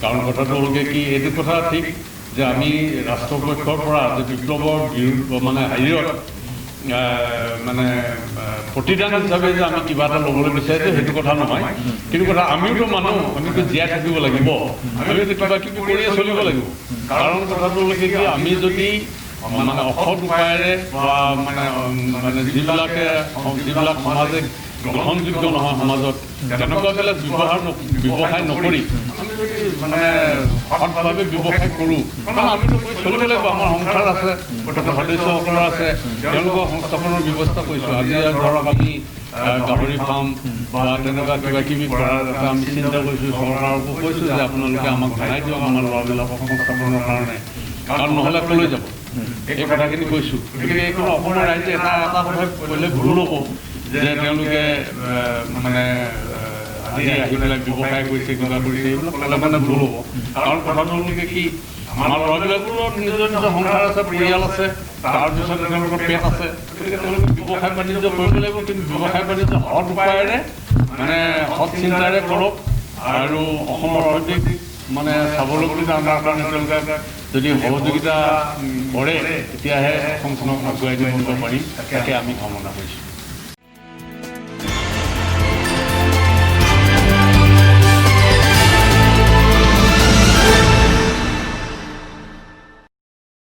কাৰণ কথাটো হ'লগৈ কি এইটো কথা ঠিক যে আমি ৰাষ্ট্ৰপক্ষৰ পৰা যে বিপ্লৱৰ মানে হেৰিয়ত মানে প্ৰতিদান হিচাপে যে আমি কিবা এটা ল'বলৈ বিচাৰিছোঁ সেইটো কথা নহয় কিন্তু কথা আমিওতো মানুহ আমিতো জীয়াই থাকিব লাগিব আমিতো কিবা কিবি কৰিয়ে চলিব লাগিব কাৰণ কথাটো হ'লগৈ কি আমি যদি মানে অসৎ উপায়েৰে বা মানে যিবিলাক সমাজে গ্ৰহণযোগ্য নহয় সমাজত তেনেকুৱাবিলাক ব্যৱসায় নকৰি আমি যদি মানে সৎভাৱে ব্যৱসায় কৰোঁ কাৰণ আমিতো কৰি চলিব লাগিব আমাৰ সংসাৰ আছে সদস্যসকলৰ আছে তেওঁলোকৰ সংস্থাপনৰ ব্যৱস্থা কৰিছোঁ আজি ধৰক আমি গাহৰি ফাৰ্ম বা তেনেকুৱা কিবা কিবি কৰাৰ এটা আমি চিন্তা কৰিছোঁ চৰকাৰকো কৈছোঁ যে আপোনালোকে আমাক জনাই দিয়ক আমাৰ ল'ৰাবিলাকক সংস্থাপনৰ কাৰণে কাৰণ নহ'লে ক'লৈ যাব এই কথাখিনি কৈছোঁ গতিকে এইখন অসমৰ ৰাইজে এটা কথা ক'লে ভুল হ'ব যে তেওঁলোকে মানে আজি আহি পেলাই ব্যৱসায় কৰিছে কিবা কৰিছে এইবিলাক ক'লে মানে ভুল হ'ব কাৰণ কথাটো হ'লকে কি আমাৰ ল'ৰাবিলাকৰো নিজৰ নিজৰ সংসাৰ আছে পৰিয়াল আছে তাৰপিছতে তেওঁলোকৰ পেট আছে গতিকে তেওঁলোকে ব্যৱসায় বাণিজ্য কৰিব লাগিব কিন্তু ব্যৱসায় বাণিজ্য সৎ উপায়েৰে মানে সৎ চিন্তাৰে কৰক আৰু অসমৰ অৰ্থনৈতিক মানে স্বাৱলম্বী আমাৰ কাৰণে তেওঁলোকে যদি সহযোগিতা কৰে তেতিয়াহে অসমখনক আগুৱাই দিব পাৰিম তাকে আমি কামনা কৰিছোঁ